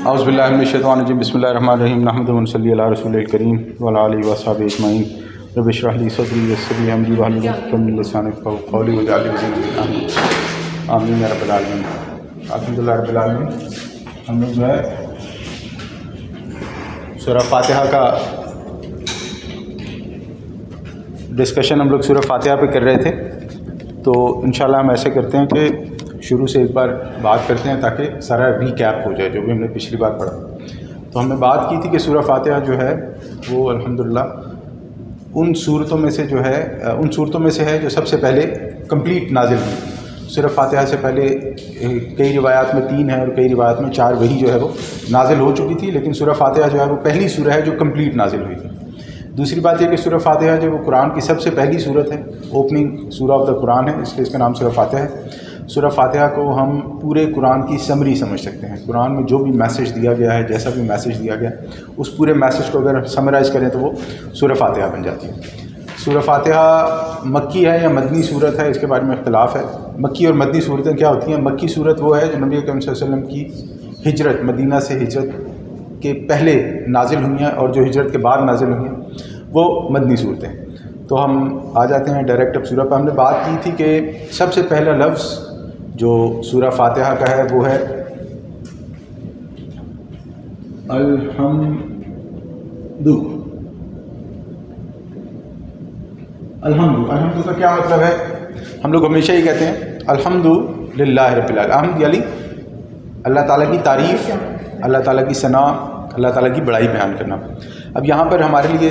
اعوذ باللہ من الشیطان الرجیم بسم اللہ الرحمن الرحیم نحمدہ و نصلی علی رسول الکریم وعلی آلہ وصحبہ اجمعین رب اشرح لی صدری ویسر لی امری واحلل عقدۃ من لسانی یفقهوا قولی واجعل لي وزیرا من اہلی آمین یا رب العالمین۔ الحمدللہ رب العالمین۔ ہم لوگ جو ہے سورہ فاتحہ کا ڈسکشن ہم لوگ سورہ فاتحہ پہ کر رہے تھے، تو انشاءاللہ ہم ایسے کرتے ہیں کہ شروع سے ایک بار بات کرتے ہیں تاکہ سارا ریکیپ ہو جائے جو بھی ہم نے پچھلی بار پڑھا۔ تو ہم نے بات کی تھی کہ سورہ فاتحہ جو ہے وہ الحمدللہ ان صورتوں میں سے ہے جو سب سے پہلے کمپلیٹ نازل ہوئی۔ سورہ فاتحہ سے پہلے کئی روایات میں 3 ہیں اور کئی روایات میں 4 وہی جو ہے وہ نازل ہو چکی تھی، لیکن سورہ فاتحہ جو ہے وہ پہلی سورہ ہے جو کمپلیٹ نازل ہوئی تھی۔ دوسری بات یہ کہ سورہ فاتحہ جو وہ قرآن کی سب سے پہلی سورت ہے، اوپننگ سورہ آف دا قرآن ہے، اس لیے اس کا نام سورہ فاتحہ ہے۔ سورہ فاتحہ کو ہم پورے قرآن کی سمری سمجھ سکتے ہیں۔ قرآن میں جو بھی میسیج دیا گیا ہے، جیسا بھی میسیج دیا گیا اس پورے میسیج کو اگر سمرائز کریں تو وہ سورہ فاتحہ بن جاتی ہے۔ سورہ فاتحہ مکی ہے یا مدنی صورت ہے، اس کے بارے میں اختلاف ہے۔ مکی اور مدنی صورتیں کیا ہوتی ہیں؟ مکی صورت وہ ہے جو نبی اکرم صلی اللہ علیہ وسلم کی ہجرت، مدینہ سے ہجرت کے پہلے نازل ہوئی ہیں، اور جو ہجرت کے بعد نازل ہوئی ہیں وہ مدنی صورتیں۔ تو ہم آ جاتے ہیں ڈائریکٹ اب سورہ پہ۔ ہم نے بات کی تھی کہ سب سے پہلا لفظ جو سورہ فاتحہ کا ہے وہ ہے الحمد۔ الحمد کا کیا مطلب ہے؟ ہم لوگ ہمیشہ ہی کہتے ہیں الحمد للہ رب العالمین۔ الحمد یعنی اللہ تعالیٰ کی تعریف، اللہ تعالیٰ کی ثنا، اللہ تعالیٰ کی بڑائی بیان کرنا۔ اب یہاں پر ہمارے لیے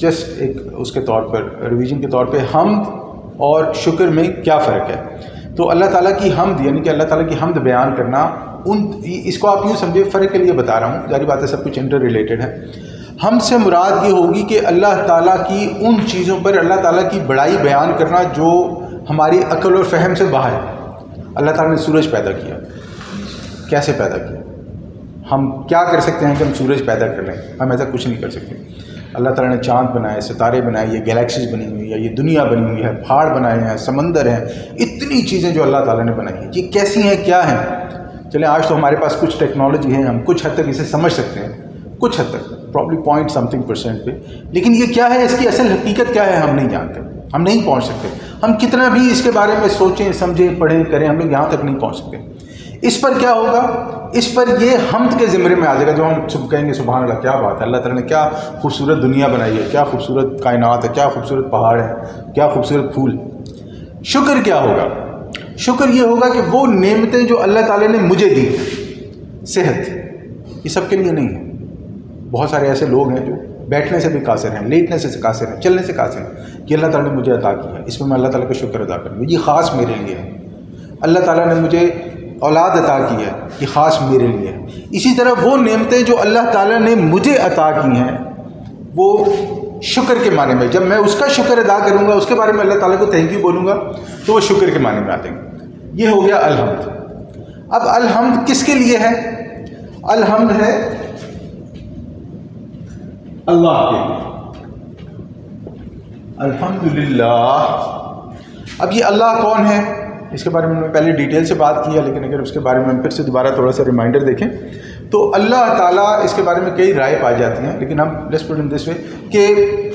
جسٹ ایک اس کے طور پر ریویژن کے طور پہ حمد اور شکر میں کیا فرق ہے؟ تو اللہ تعالیٰ کی حمد یعنی کہ اللہ تعالیٰ کی حمد بیان کرنا، اس کو آپ یوں سمجھے، فرق کے لیے بتا رہا ہوں، ظاہری بات ہے سب کچھ انٹر ریلیٹڈ ہے۔ حمد سے مراد یہ ہوگی کہ اللہ تعالیٰ کی ان چیزوں پر اللہ تعالیٰ کی بڑائی بیان کرنا جو ہماری عقل اور فہم سے باہر ہے۔ اللہ تعالیٰ نے سورج پیدا کیا، کیسے پیدا کیا؟ ہم کیا کر سکتے ہیں کہ ہم سورج پیدا کر لیں؟ ہم ایسا کچھ نہیں کر سکتے۔ اللہ تعالیٰ نے چاند بنائے، ستارے بنائے، یہ گلیکسیز بنی ہوئی ہے، یہ دنیا بنی ہوئی ہے، پہاڑ بنائے ہیں، سمندر ہیں، اتنی چیزیں جو اللہ تعالیٰ نے بنائی ہیں، یہ کیسی ہیں، کیا ہیں؟ چلیں آج تو ہمارے پاس کچھ ٹیکنالوجی ہے، ہم کچھ حد تک اسے سمجھ سکتے ہیں، کچھ حد تک پرابلی 0.something% پہ، لیکن یہ کیا ہے، اس کی اصل حقیقت کیا ہے ہم نہیں جانتے، ہم نہیں پہنچ سکتے۔ ہم کتنا بھی اس کے بارے میں سوچیں، سمجھیں، پڑھیں، کریں، ہم لوگ یہاں تک نہیں پہنچ سکتے۔ اس پر کیا ہوگا؟ اس پر یہ حمد کے زمرے میں آ جائے گا، جو ہم سب کہیں گے سبحان اللہ، کیا بات ہے، اللہ تعالیٰ نے کیا خوبصورت دنیا بنائی ہے، کیا خوبصورت کائنات ہے، کیا خوبصورت پہاڑ ہے، کیا خوبصورت پھول۔ شکر کیا ہوگا؟ شکر یہ ہوگا کہ وہ نعمتیں جو اللہ تعالیٰ نے مجھے دی، صحت، یہ سب کے لیے نہیں ہے۔ بہت سارے ایسے لوگ ہیں جو بیٹھنے سے بھی قاصر ہیں، لیٹنے سے قاصر ہیں، چلنے سے قاصر ہیں، کہ اللہ تعالیٰ نے مجھے عطا کی ہے، اس میں میں اللہ تعالیٰ کا شکر ادا کروں گا، یہ خاص میرے لیے ہے۔ اللہ تعالیٰ نے مجھے اولاد عطا کی ہے، یہ خاص میرے لیے ہے۔ اسی طرح وہ نعمتیں جو اللہ تعالیٰ نے مجھے عطا کی ہیں وہ شکر کے معنی میں، جب میں اس کا شکر ادا کروں گا، اس کے بارے میں اللہ تعالیٰ کو تھینک یو بولوں گا، تو وہ شکر کے معنی میں آتے ہیں۔ یہ ہو گیا الحمد۔ اب الحمد کس کے لیے ہے؟ الحمد ہے اللہ کے لیے، الحمدللہ۔ اب یہ اللہ کون ہے؟ اس کے بارے میں پہلے ڈیٹیل سے بات کی ہے، لیکن اگر اس کے بارے میں ہم پھر سے دوبارہ تھوڑا سا ریمائنڈر دیکھیں تو اللہ تعالیٰ، اس کے بارے میں کئی رائے پائی جاتی ہیں، لیکن ہم لیٹس پٹ اٹ دس وے کہ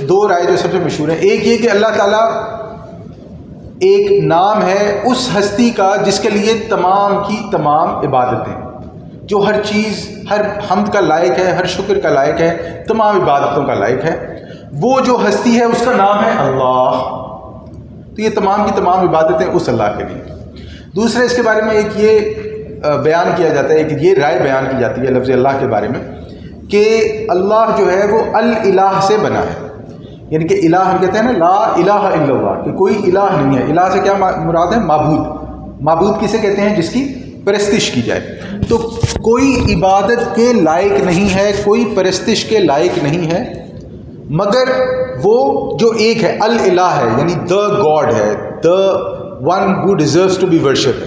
2 رائے جو سب سے مشہور ہیں۔ ایک یہ کہ اللہ تعالیٰ ایک نام ہے اس ہستی کا جس کے لیے تمام کی تمام عبادتیں، جو ہر چیز، ہر حمد کا لائق ہے، ہر شکر کا لائق ہے، تمام عبادتوں کا لائق ہے، وہ جو ہستی ہے اس کا نام ہے اللہ۔ تو یہ تمام کی تمام عبادتیں اس اللہ کے لیے۔ دوسرے اس کے بارے میں ایک یہ بیان کیا جاتا ہے، ایک یہ رائے بیان کی جاتی ہے لفظ اللہ کے بارے میں کہ اللہ جو ہے وہ الہ سے بنا ہے، یعنی کہ الہ ہم کہتے ہیں نا، لا الہ الا اللہ، کہ کوئی الہ نہیں ہے۔ الہ سے کیا مراد ہے؟ معبود۔ معبود کسے کہتے ہیں؟ جس کی پرستش کی جائے۔ تو کوئی عبادت کے لائق نہیں ہے، کوئی پرستش کے لائق نہیں ہے مگر وہ جو ایک ہے، الہ ہے، یعنی the God ہے، the one who deserves to be worshipped۔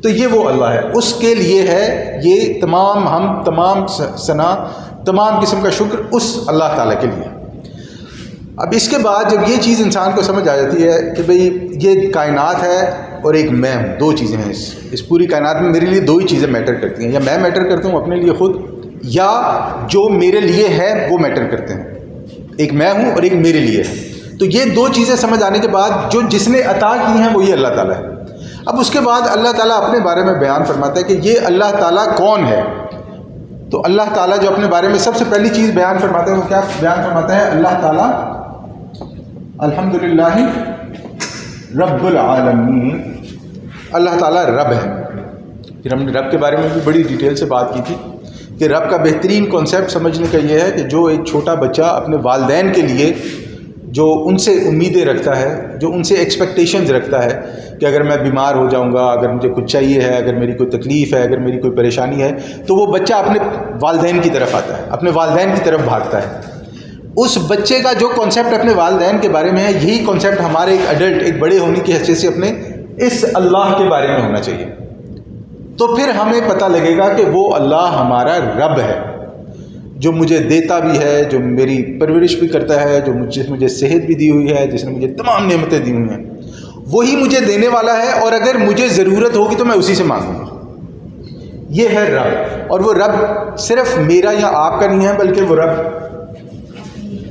تو یہ وہ اللہ ہے، اس کے لیے ہے یہ تمام ہم، تمام ثنا، تمام قسم کا شکر اس اللہ تعالیٰ کے لیے۔ اب اس کے بعد جب یہ چیز انسان کو سمجھ آ جاتی ہے کہ بھئی یہ کائنات ہے اور ایک میں ہوں، 2 چیزیں ہیں، اس پوری کائنات میں میرے لیے 2 ہی چیزیں میٹر کرتی ہیں، یا میں میٹر کرتا ہوں اپنے لیے خود، یا جو میرے لیے ہے وہ میٹر کرتے ہیں. ایک میں ہوں اور ایک میرے لیے ہے. تو یہ دو چیزیں سمجھ آنے کے بعد جو جس نے عطا کی ہیں وہی اللہ تعالیٰ ہے. اب اس کے بعد اللہ تعالیٰ اپنے بارے میں بیان فرماتا ہے کہ یہ اللہ تعالیٰ کون ہے. تو اللہ تعالیٰ جو اپنے بارے میں سب سے پہلی چیز بیان فرماتا ہے وہ کیا بیان فرماتا ہے؟ اللہ تعالیٰ الحمدللہ رب العالمین. اللہ تعالیٰ رب ہے. پھر ہم نے رب کے بارے میں بھی بڑی ڈیٹیل سے بات کی تھی کہ رب کا بہترین کانسیپٹ سمجھنے کا یہ ہے کہ جو ایک چھوٹا بچہ اپنے والدین کے لیے جو ان سے امیدیں رکھتا ہے، جو ان سے ایکسپیکٹیشنز رکھتا ہے کہ اگر میں بیمار ہو جاؤں گا، اگر مجھے کچھ چاہیے ہے، اگر میری کوئی تکلیف ہے، اگر میری کوئی پریشانی ہے، تو وہ بچہ اپنے والدین کی طرف آتا ہے، اپنے والدین کی طرف بھاگتا ہے. اس بچے کا جو کانسیپٹ اپنے والدین کے بارے میں ہے، یہی کانسیپٹ ہمارے ایک ایڈلٹ، ایک بڑے ہونے کی حیثیت سے اپنے اس اللہ کے بارے میں ہونا چاہیے. تو پھر ہمیں پتہ لگے گا کہ وہ اللہ ہمارا رب ہے، جو مجھے دیتا بھی ہے، جو میری پرورش بھی کرتا ہے، جو مجھے صحت بھی دی ہوئی ہے، جس نے مجھے تمام نعمتیں دی ہوئی ہیں، وہی مجھے دینے والا ہے. اور اگر مجھے ضرورت ہوگی تو میں اسی سے مانگوں گا. یہ ہے رب. اور وہ رب صرف میرا یا آپ کا نہیں ہے، بلکہ وہ رب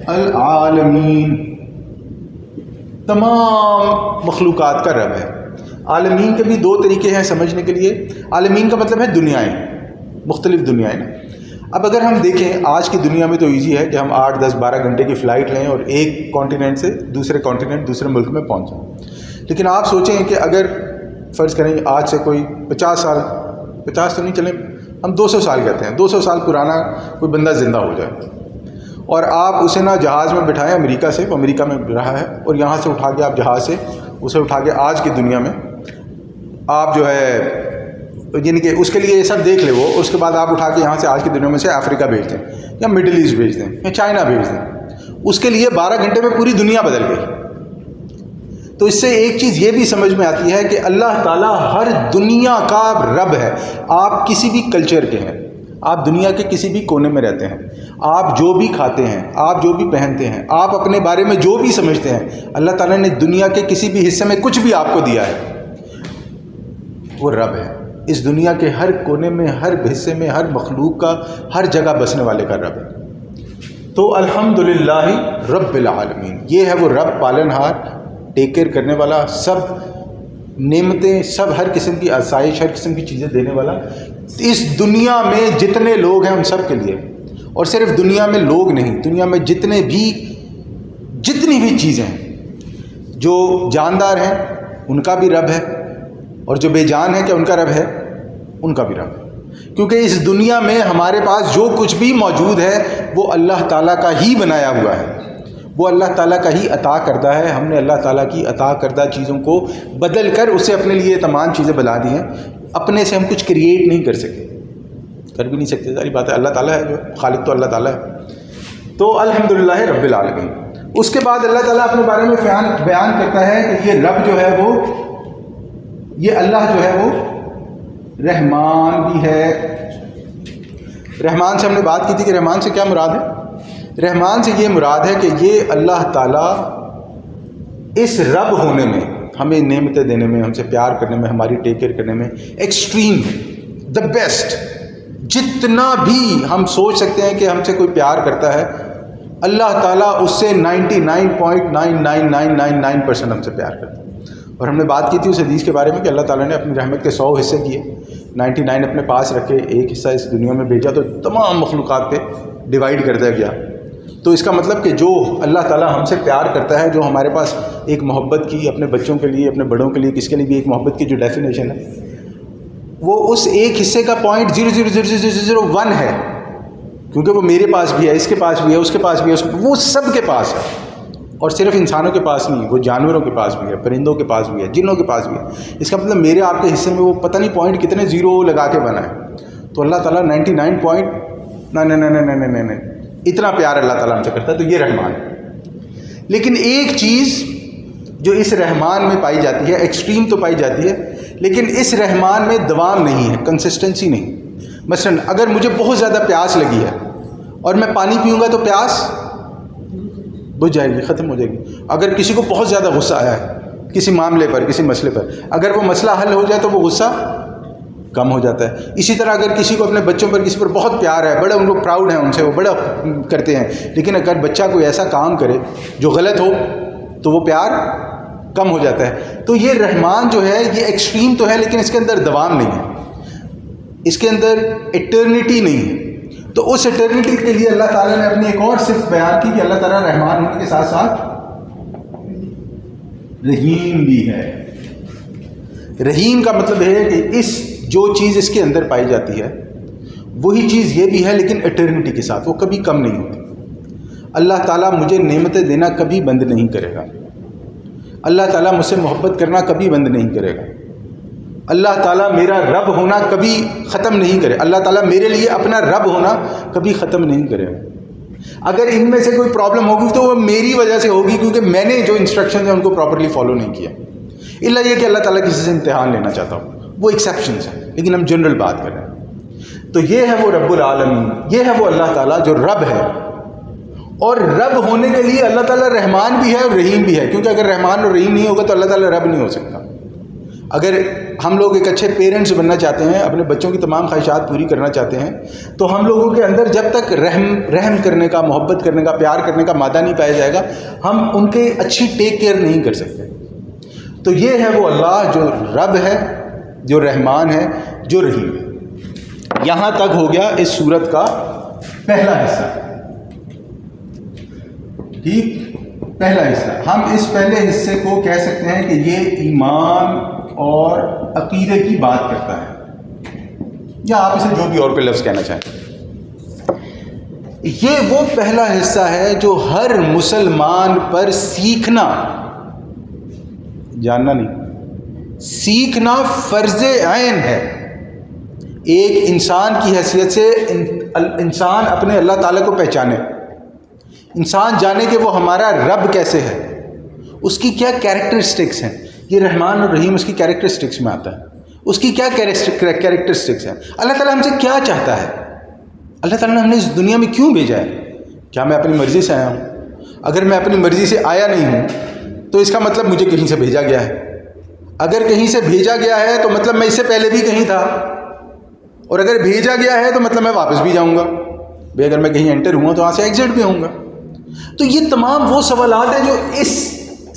العالمین، تمام مخلوقات کا رب ہے. عالمین کے بھی دو طریقے ہیں سمجھنے کے لیے. عالمین کا مطلب ہے دنیائیں، مختلف دنیائیں. اب اگر ہم دیکھیں آج کی دنیا میں تو ایزی ہے کہ ہم 8, 10, 12 گھنٹے کی فلائٹ لیں اور ایک کانٹیننٹ سے دوسرے کانٹیننٹ، دوسرے ملک میں پہنچ جائیں. لیکن آپ سوچیں کہ اگر فرض کریں آج سے کوئی 50 سال، 50 تو نہیں چلیں، ہم 200 سال کہتے ہیں، 200 سال پرانا کوئی بندہ زندہ ہو جائے اور آپ اسے نہ جہاز میں بٹھائیں امریکہ سے، وہ امریکہ میں رہا ہے، اور یہاں سے اٹھا کے آپ جہاز سے اسے اٹھا کے آج کی دنیا میں آپ جو ہے، یعنی کہ اس کے لیے یہ سب دیکھ لے وہ، اس کے بعد آپ اٹھا کے یہاں سے آج کی دنیا میں سے افریقہ بھیج دیں یا مڈل ایسٹ بھیج دیں یا چائنا بھیج دیں، اس کے لیے 12 گھنٹے میں پوری دنیا بدل گئی. تو اس سے ایک چیز یہ بھی سمجھ میں آتی ہے کہ اللہ تعالیٰ ہر دنیا کا رب ہے. آپ کسی بھی کلچر کے ہیں، آپ دنیا کے کسی بھی کونے میں رہتے ہیں، آپ جو بھی کھاتے ہیں، آپ جو بھی پہنتے ہیں، آپ اپنے بارے میں جو بھی سمجھتے ہیں، اللہ تعالیٰ نے دنیا کے کسی بھی حصے میں کچھ بھی آپ کو دیا ہے، وہ رب ہے. اس دنیا کے ہر کونے میں، ہر حصے میں، ہر مخلوق کا، ہر جگہ بسنے والے کا رب ہے. تو الحمدللہ رب العالمین، یہ ہے وہ رب پالنہار، ٹیک کیئر کرنے والا، سب نعمتیں، سب ہر قسم کی آسائش، ہر قسم کی چیزیں دینے والا. اس دنیا میں جتنے لوگ ہیں ان سب کے لیے، اور صرف دنیا میں لوگ نہیں، دنیا میں جتنی بھی چیزیں ہیں، جو جاندار ہیں ان کا بھی رب ہے، اور جو بے جان ہے کیا ان کا رب ہے؟ ان کا بھی رب ہے. کیونکہ اس دنیا میں ہمارے پاس جو کچھ بھی موجود ہے وہ اللہ تعالیٰ کا ہی بنایا ہوا ہے، وہ اللہ تعالیٰ کا ہی عطا کردہ ہے. ہم نے اللہ تعالیٰ کی عطا کردہ چیزوں کو بدل کر اسے اپنے لیے تمام چیزیں بنا دی ہیں. اپنے سے ہم کچھ کریٹ نہیں کر سکتے، کر بھی نہیں سکتے، ساری بات ہے. اللہ تعالیٰ ہے جو خالق، تو اللہ تعالیٰ ہے. تو الحمدللہ رب العالمین. اس کے بعد اللہ تعالیٰ اپنے بارے میں بیان کرتا ہے کہ یہ رب جو ہے وہ، یہ اللہ جو ہے وہ رحمان بھی ہے. رحمان سے ہم نے بات کی تھی کہ رحمان سے کیا مراد ہے؟ رحمان سے یہ مراد ہے کہ یہ اللہ تعالیٰ اس رب ہونے میں، ہمیں نعمتیں دینے میں، ہم سے پیار کرنے میں، ہماری ٹیک کیئر کرنے میں ایکسٹریم، دا بیسٹ. جتنا بھی ہم سوچ سکتے ہیں کہ ہم سے کوئی پیار کرتا ہے، اللہ تعالیٰ اس سے 99.99999% ہم سے پیار کرتا ہے. اور ہم نے بات کی تھی اس حدیث کے بارے میں کہ اللہ تعالیٰ نے اپنی رحمت کے 100 حصے کیے، 99 اپنے پاس رکھے، ایک حصہ اس دنیا میں بھیجا تو تمام مخلوقات پہ ڈیوائڈ کر دیا گیا. تو اس کا مطلب کہ جو اللہ تعالیٰ ہم سے پیار کرتا ہے، جو ہمارے پاس ایک محبت کی، اپنے بچوں کے لیے، اپنے بڑوں کے لیے، کس کے لیے بھی ایک محبت کی جو ڈیفینیشن ہے، وہ اس ایک حصے کا 0.00001 ہے. کیونکہ وہ میرے پاس بھی ہے، اس کے پاس بھی ہے، اس کے پاس بھی ہے، وہ سب کے پاس ہے. اور صرف انسانوں کے پاس نہیں، وہ جانوروں کے پاس بھی ہے، پرندوں کے پاس بھی ہے، جنوں کے پاس بھی ہے. اس کا مطلب میرے آپ کے حصے میں وہ پتہ نہیں پوائنٹ کتنے زیرو لگا کے بنا ہے. تو اللہ تعالیٰ 99 اتنا پیار اللہ تعالیٰ ہم سے کرتا ہے. تو یہ رحمان ہے. لیکن ایک چیز جو اس رحمان میں پائی جاتی ہے، ایکسٹریم تو پائی جاتی ہے، لیکن اس رحمان میں دوام نہیں ہے، کنسسٹنسی نہیں. مثلا اگر مجھے بہت زیادہ پیاس لگی ہے اور میں پانی پیوں گا تو پیاس بجھ جائے گی، ختم ہو جائے گی. اگر کسی کو بہت زیادہ غصہ آیا ہے کسی معاملے پر، کسی مسئلے پر، اگر وہ مسئلہ حل ہو جائے تو وہ غصہ کم ہو جاتا ہے. اسی طرح اگر کسی کو اپنے بچوں پر کسی پر بہت پیار ہے، بڑا ان کو پراؤڈ ہیں ان سے، وہ بڑا کرتے ہیں، لیکن اگر بچہ کوئی ایسا کام کرے جو غلط ہو تو وہ پیار کم ہو جاتا ہے. تو یہ رحمان جو ہے یہ ایکسٹریم تو ہے، لیکن اس کے اندر دوام نہیں ہے، اس کے اندر ایٹرنیٹی نہیں ہے. تو اس ایٹرنیٹی کے لیے اللہ تعالیٰ نے اپنی ایک اور صفت بیان کی کہ اللہ تعالیٰ رحمان ہونے کے ساتھ ساتھ رحیم بھی ہے. رحیم کا مطلب ہے کہ جو چیز اس کے اندر پائی جاتی ہے وہی چیز یہ بھی ہے، لیکن ایٹرنیٹی کے ساتھ، وہ کبھی کم نہیں ہوتی. اللہ تعالیٰ مجھے نعمتیں دینا کبھی بند نہیں کرے گا، اللہ تعالیٰ مجھ سے محبت کرنا کبھی بند نہیں کرے گا، اللہ تعالیٰ میرا رب ہونا کبھی ختم نہیں کرے، اللہ تعالیٰ میرے لیے اپنا رب ہونا کبھی ختم نہیں کرے گا. اگر ان میں سے کوئی پرابلم ہوگی تو وہ میری وجہ سے ہوگی، کیونکہ میں نے جو انسٹرکشن ہیں ان کو پراپرلی فالو نہیں کیا. الا یہ کہ اللہ تعالیٰ کسی سے امتحان لینا چاہتا ہوں، وہ ایکسیپشنز ہیں، لیکن ہم جنرل بات کر رہے ہیں. تو یہ ہے وہ رب العالمین، یہ ہے وہ اللہ تعالیٰ جو رب ہے. اور رب ہونے کے لیے اللہ تعالیٰ رحمان بھی ہے اور رحیم بھی ہے، کیونکہ اگر رحمان اور رحیم نہیں ہوگا تو اللہ تعالیٰ رب نہیں ہو سکتا. اگر ہم لوگ ایک اچھے پیرنٹس بننا چاہتے ہیں، اپنے بچوں کی تمام خواہشات پوری کرنا چاہتے ہیں، تو ہم لوگوں کے اندر جب تک رحم کرنے کا، محبت کرنے کا، پیار کرنے کا مادہ نہیں پایا جائے گا، ہم ان کے اچھی ٹیک کیئر نہیں کر سکتے. تو یہ ہے وہ اللہ جو رب ہے، جو رحمان ہے، جو رحیم ہے. یہاں تک ہو گیا اس سورت کا پہلا حصہ. ٹھیک، پہلا حصہ. ہم اس پہلے حصے کو کہہ سکتے ہیں کہ یہ ایمان اور عقیدے کی بات کرتا ہے، یا آپ اسے جو بھی اور کوئی لفظ کہنا چاہیں. یہ وہ پہلا حصہ ہے جو ہر مسلمان پر سیکھنا، جاننا نہیں، سیکھنا فرض عین ہے. ایک انسان کی حیثیت سے انسان اپنے اللہ تعالیٰ کو پہچانے، انسان جانے کہ وہ ہمارا رب کیسے ہے، اس کی کیا کیریکٹرسٹکس ہیں. یہ رحمان اور رحیم اس کی کیریکٹرسٹکس میں آتا ہے. اس کی کیا کیریکٹرسٹکس ہیں، اللہ تعالیٰ ہم سے کیا چاہتا ہے، اللہ تعالیٰ نے ہم نے اس دنیا میں کیوں بھیجا ہے. کیا میں اپنی مرضی سے آیا ہوں؟ اگر میں اپنی مرضی سے آیا نہیں ہوں تو اس کا مطلب مجھے کہیں سے بھیجا گیا ہے. اگر کہیں سے بھیجا گیا ہے تو مطلب میں اس سے پہلے بھی کہیں تھا، اور اگر بھیجا گیا ہے تو مطلب میں واپس بھی جاؤں گا. بھائی اگر میں کہیں انٹر ہوا تو وہاں سے ایگزٹ بھی ہوں گا. تو یہ تمام وہ سوالات ہیں جو اس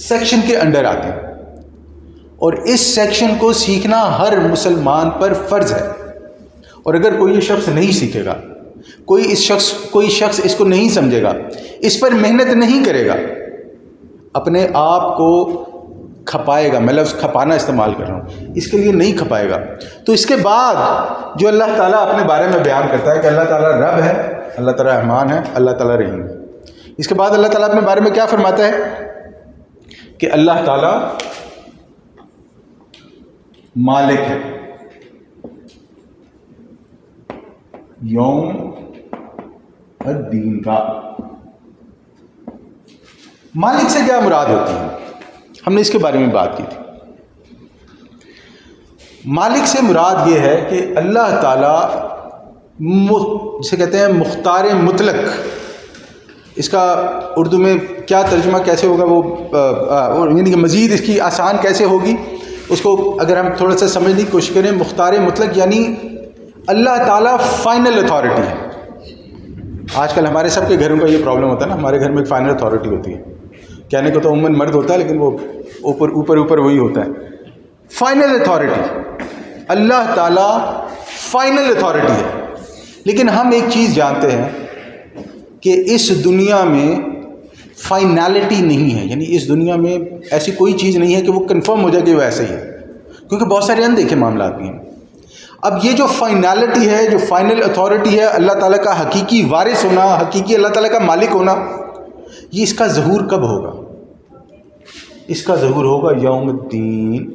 سیکشن کے انڈر آتے ہیں، اور اس سیکشن کو سیکھنا ہر مسلمان پر فرض ہے. اور اگر کوئی یہ شخص نہیں سیکھے گا، کوئی شخص اس کو نہیں سمجھے گا، اس پر محنت نہیں کرے گا، اپنے آپ کو کھپائے گا، میں لفظ کھپانا استعمال کر رہا ہوں، اس کے لیے نہیں کھپائے گا. تو اس کے بعد جو اللہ تعالیٰ اپنے بارے میں بیان کرتا ہے کہ اللہ تعالیٰ رب ہے، اللہ تعالیٰ رحمان ہے، اللہ تعالیٰ رحیم ہے، اس کے بعد اللہ تعالیٰ اپنے بارے میں کیا فرماتا ہے کہ اللہ تعالیٰ مالک ہے. یوم الدین کا مالک سے کیا مراد ہوتی ہے، ہم نے اس کے بارے میں بات کی تھی. مالک سے مراد یہ ہے کہ اللہ تعالیٰ جسے کہتے ہیں مختار مطلق، اس کا اردو میں کیا ترجمہ کیسے ہوگا، وہ یعنی کہ مزید اس کی آسان کیسے ہوگی، اس کو اگر ہم تھوڑا سا سمجھنے کی کوشش کریں، مختار مطلق یعنی اللہ تعالیٰ فائنل اتھارٹی ہے. آج کل ہمارے سب کے گھروں کا یہ پرابلم ہوتا ہے نا، ہمارے گھر میں ایک فائنل اتھارٹی ہوتی ہے. کہنے کو تو عموماً مرد ہوتا ہے، لیکن وہ اوپر وہی ہوتا ہے. فائنل اتھارٹی، اللہ تعالیٰ فائنل اتھارٹی ہے. لیکن ہم ایک چیز جانتے ہیں کہ اس دنیا میں فائنالٹی نہیں ہے، یعنی اس دنیا میں ایسی کوئی چیز نہیں ہے کہ وہ کنفرم ہو جائے کہ وہ ایسا ہی ہے، کیونکہ بہت سارے اندیکھے معاملات بھی ہیں. اب یہ جو فائنالٹی ہے، جو فائنل اتھارٹی ہے، اللہ تعالیٰ کا حقیقی وارث ہونا، حقیقی اللہ تعالیٰ کا مالک ہونا، یہ اس کا ظہور کب ہوگا؟ اس کا ظہور ہوگا یوم الدین،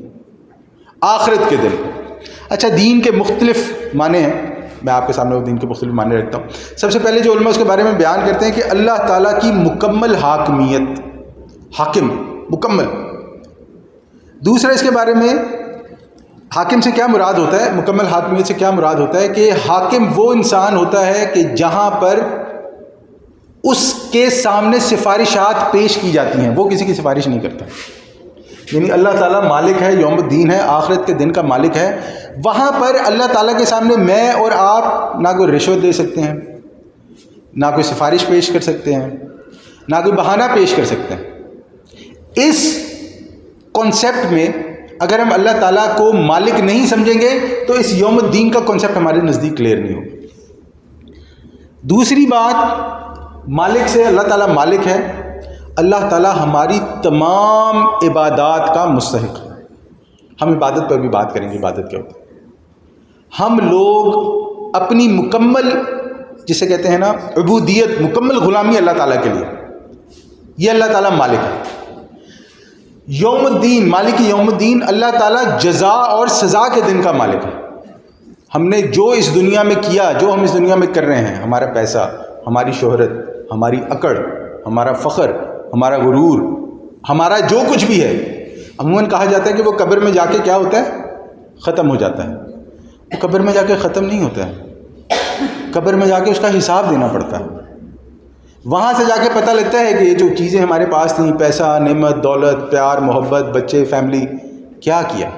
آخرت کے دن. اچھا، دین کے مختلف معنی ہیں، میں آپ کے سامنے وہ دین کے مختلف معنی رکھتا ہوں. سب سے پہلے جو علماء اس کے بارے میں بیان کرتے ہیں کہ اللہ تعالیٰ کی مکمل حاکمیت، حاکم مکمل. دوسرا اس کے بارے میں حاکم سے کیا مراد ہوتا ہے، مکمل حاکمیت سے کیا مراد ہوتا ہے کہ حاکم وہ انسان ہوتا ہے کہ جہاں پر اس کے سامنے سفارشات پیش کی جاتی ہیں وہ کسی کی سفارش نہیں کرتا. یعنی اللہ تعالیٰ مالک ہے، یوم الدین ہے، آخرت کے دن کا مالک ہے. وہاں پر اللہ تعالیٰ کے سامنے میں اور آپ نہ کوئی رشوت دے سکتے ہیں، نہ کوئی سفارش پیش کر سکتے ہیں، نہ کوئی بہانہ پیش کر سکتے ہیں. اس کانسیپٹ میں اگر ہم اللہ تعالیٰ کو مالک نہیں سمجھیں گے تو اس یوم الدین کا کانسیپٹ ہمارے نزدیک کلیئر نہیں ہوگا. دوسری بات، مالک سے اللہ تعالیٰ مالک ہے، اللہ تعالیٰ ہماری تمام عبادات کا مستحق ہے. ہم عبادت پر بھی بات کریں گے، عبادت کیا ہوتا ہے. ہم لوگ اپنی مکمل، جسے کہتے ہیں نا عبودیت، مکمل غلامی اللہ تعالیٰ کے لیے، یہ اللہ تعالیٰ مالک ہے. یوم الدین، مالک یوم الدین، اللہ تعالیٰ جزا اور سزا کے دن کا مالک ہے. ہم نے جو اس دنیا میں کیا، جو ہم اس دنیا میں کر رہے ہیں، ہمارا پیسہ، ہماری شہرت، ہماری اکڑ، ہمارا فخر، ہمارا غرور، ہمارا جو کچھ بھی ہے، عموماً کہا جاتا ہے کہ وہ قبر میں جا کے کیا ہوتا ہے، ختم ہو جاتا ہے. وہ قبر میں جا کے ختم نہیں ہوتا ہے، قبر میں جا کے اس کا حساب دینا پڑتا ہے. وہاں سے جا کے پتہ لگتا ہے کہ یہ جو چیزیں ہمارے پاس تھیں، پیسہ، نعمت، دولت، پیار، محبت، بچے، فیملی، کیا کیا.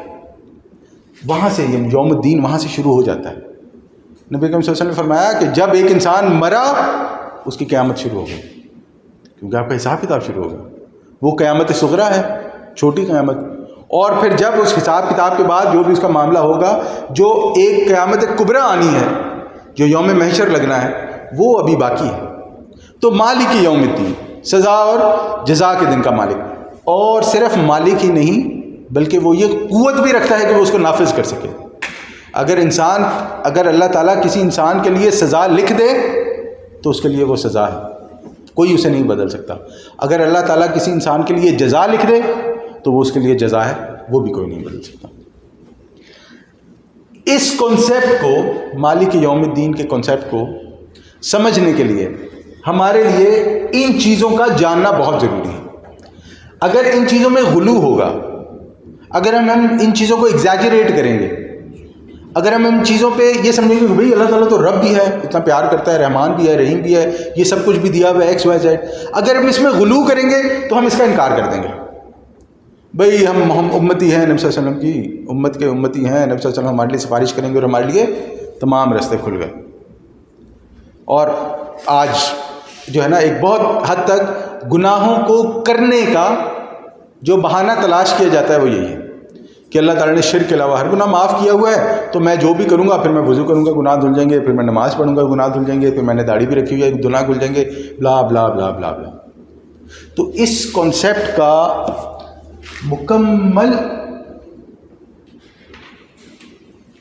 وہاں سے یوم الدین وہاں سے شروع ہو جاتا ہے. نبی کریم صلی اللہ علیہ وسلم نے فرمایا کہ جب ایک انسان مرا اس کی قیامت شروع ہو گئی، کیونکہ آپ کا حساب کتاب شروع ہوگا. وہ قیامت صغریٰ ہے، چھوٹی قیامت. اور پھر جب اس حساب کتاب کے بعد جو بھی اس کا معاملہ ہوگا، جو ایک قیامت کبریٰ آنی ہے، جو یوم محشر لگنا ہے، وہ ابھی باقی ہے. تو مالک یوم الدین، سزا اور جزا کے دن کا مالک. اور صرف مالک ہی نہیں بلکہ وہ یہ قوت بھی رکھتا ہے کہ وہ اس کو نافذ کر سکے. اگر اللہ تعالیٰ کسی انسان کے لیے سزا لکھ دے تو اس کے لیے وہ سزا ہے، کوئی اسے نہیں بدل سکتا. اگر اللہ تعالیٰ کسی انسان کے لیے جزا لکھ دے تو وہ اس کے لیے جزا ہے، وہ بھی کوئی نہیں بدل سکتا. اس کانسیپٹ کو، مالک یوم الدین کے کانسیپٹ کو سمجھنے کے لیے ہمارے لیے ان چیزوں کا جاننا بہت ضروری ہے. اگر ان چیزوں میں غلو ہوگا، اگر ہم ان چیزوں کو ایگزیجریٹ کریں گے، اگر ہم ان چیزوں پہ یہ سمجھیں گے کہ بھئی اللہ تعالیٰ تو رب بھی ہے، اتنا پیار کرتا ہے، رحمان بھی ہے، رحیم بھی ہے، یہ سب کچھ بھی دیا ہوا ہے ایکس وائی زیڈ، اگر ہم اس میں غلو کریں گے تو ہم اس کا انکار کر دیں گے. بھئی ہم امتی ہیں نبی صلی اللہ علیہ وسلم کی، امت کے امتی ہیں، نبی صلی اللہ علیہ وسلم ہمارے لیے سفارش کریں گے اور ہمارے لیے تمام راستے کھل گئے. اور آج جو ہے نا ایک بہت حد تک گناہوں کو کرنے کا جو بہانہ تلاش کیا جاتا ہے وہ یہی ہے کہ اللہ تعالیٰ نے شرک کے علاوہ ہر گناہ معاف کیا ہوا ہے، تو میں جو بھی کروں گا، پھر میں وضو کروں گا گناہ دھل جائیں گے، پھر میں نماز پڑھوں گا گناہ دھل جائیں گے، پھر میں نے داڑھی بھی رکھی ہوئی ہے گناہ دھل جائیں گے، بلا بلا بلا بلا بلا. تو اس کانسیپٹ کا مکمل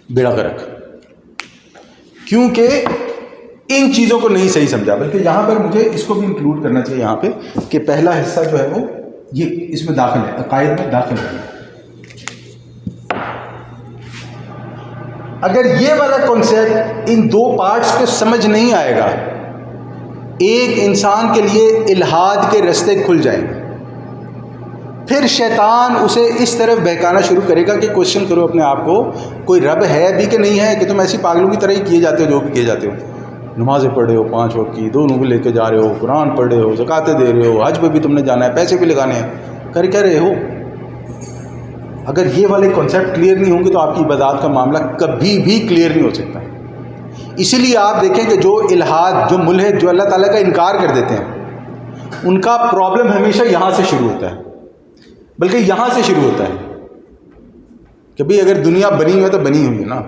بیڑا غرق، کیونکہ ان چیزوں کو نہیں صحیح سمجھا. بلکہ یہاں پر مجھے اس کو بھی انکلوڈ کرنا چاہیے یہاں پہ کہ پہلا حصہ جو ہے وہ یہ اس میں داخل ہے، عقائد میں داخل ہے. اگر یہ والا کانسیپٹ ان دو پارٹس کو سمجھ نہیں آئے گا، ایک انسان کے لیے الحاد کے راستے کھل جائیں گے. پھر شیطان اسے اس طرف بہکانا شروع کرے گا کہ کوشچن کرو اپنے آپ کو، کوئی رب ہے بھی کہ نہیں ہے، کہ تم ایسی پاگلوں کی طرح ہی کیے جاتے ہو جو بھی کیے جاتے ہو. نمازیں پڑھ رہے ہو 5 وقت کی، 2 نوبل لے کے جا رہے ہو، قرآن پڑھ رہے ہو، زکاتیں دے رہے ہو، حج پہ بھی تم نے جانا ہے، پیسے بھی لگانے ہیں، کر کیا رہے ہو. اگر یہ والے کانسیپٹ کلیئر نہیں ہوں گے تو آپ کی عبادات کا معاملہ کبھی بھی کلیئر نہیں ہو سکتا. اسی لیے آپ دیکھیں کہ جو الحاد، جو ملحد، جو اللہ تعالیٰ کا انکار کر دیتے ہیں، ان کا پرابلم ہمیشہ یہاں سے شروع ہوتا ہے. بلکہ یہاں سے شروع ہوتا ہے کہ بھئی اگر دنیا بنی ہوئی ہے تو بنی ہوئی ہے نا،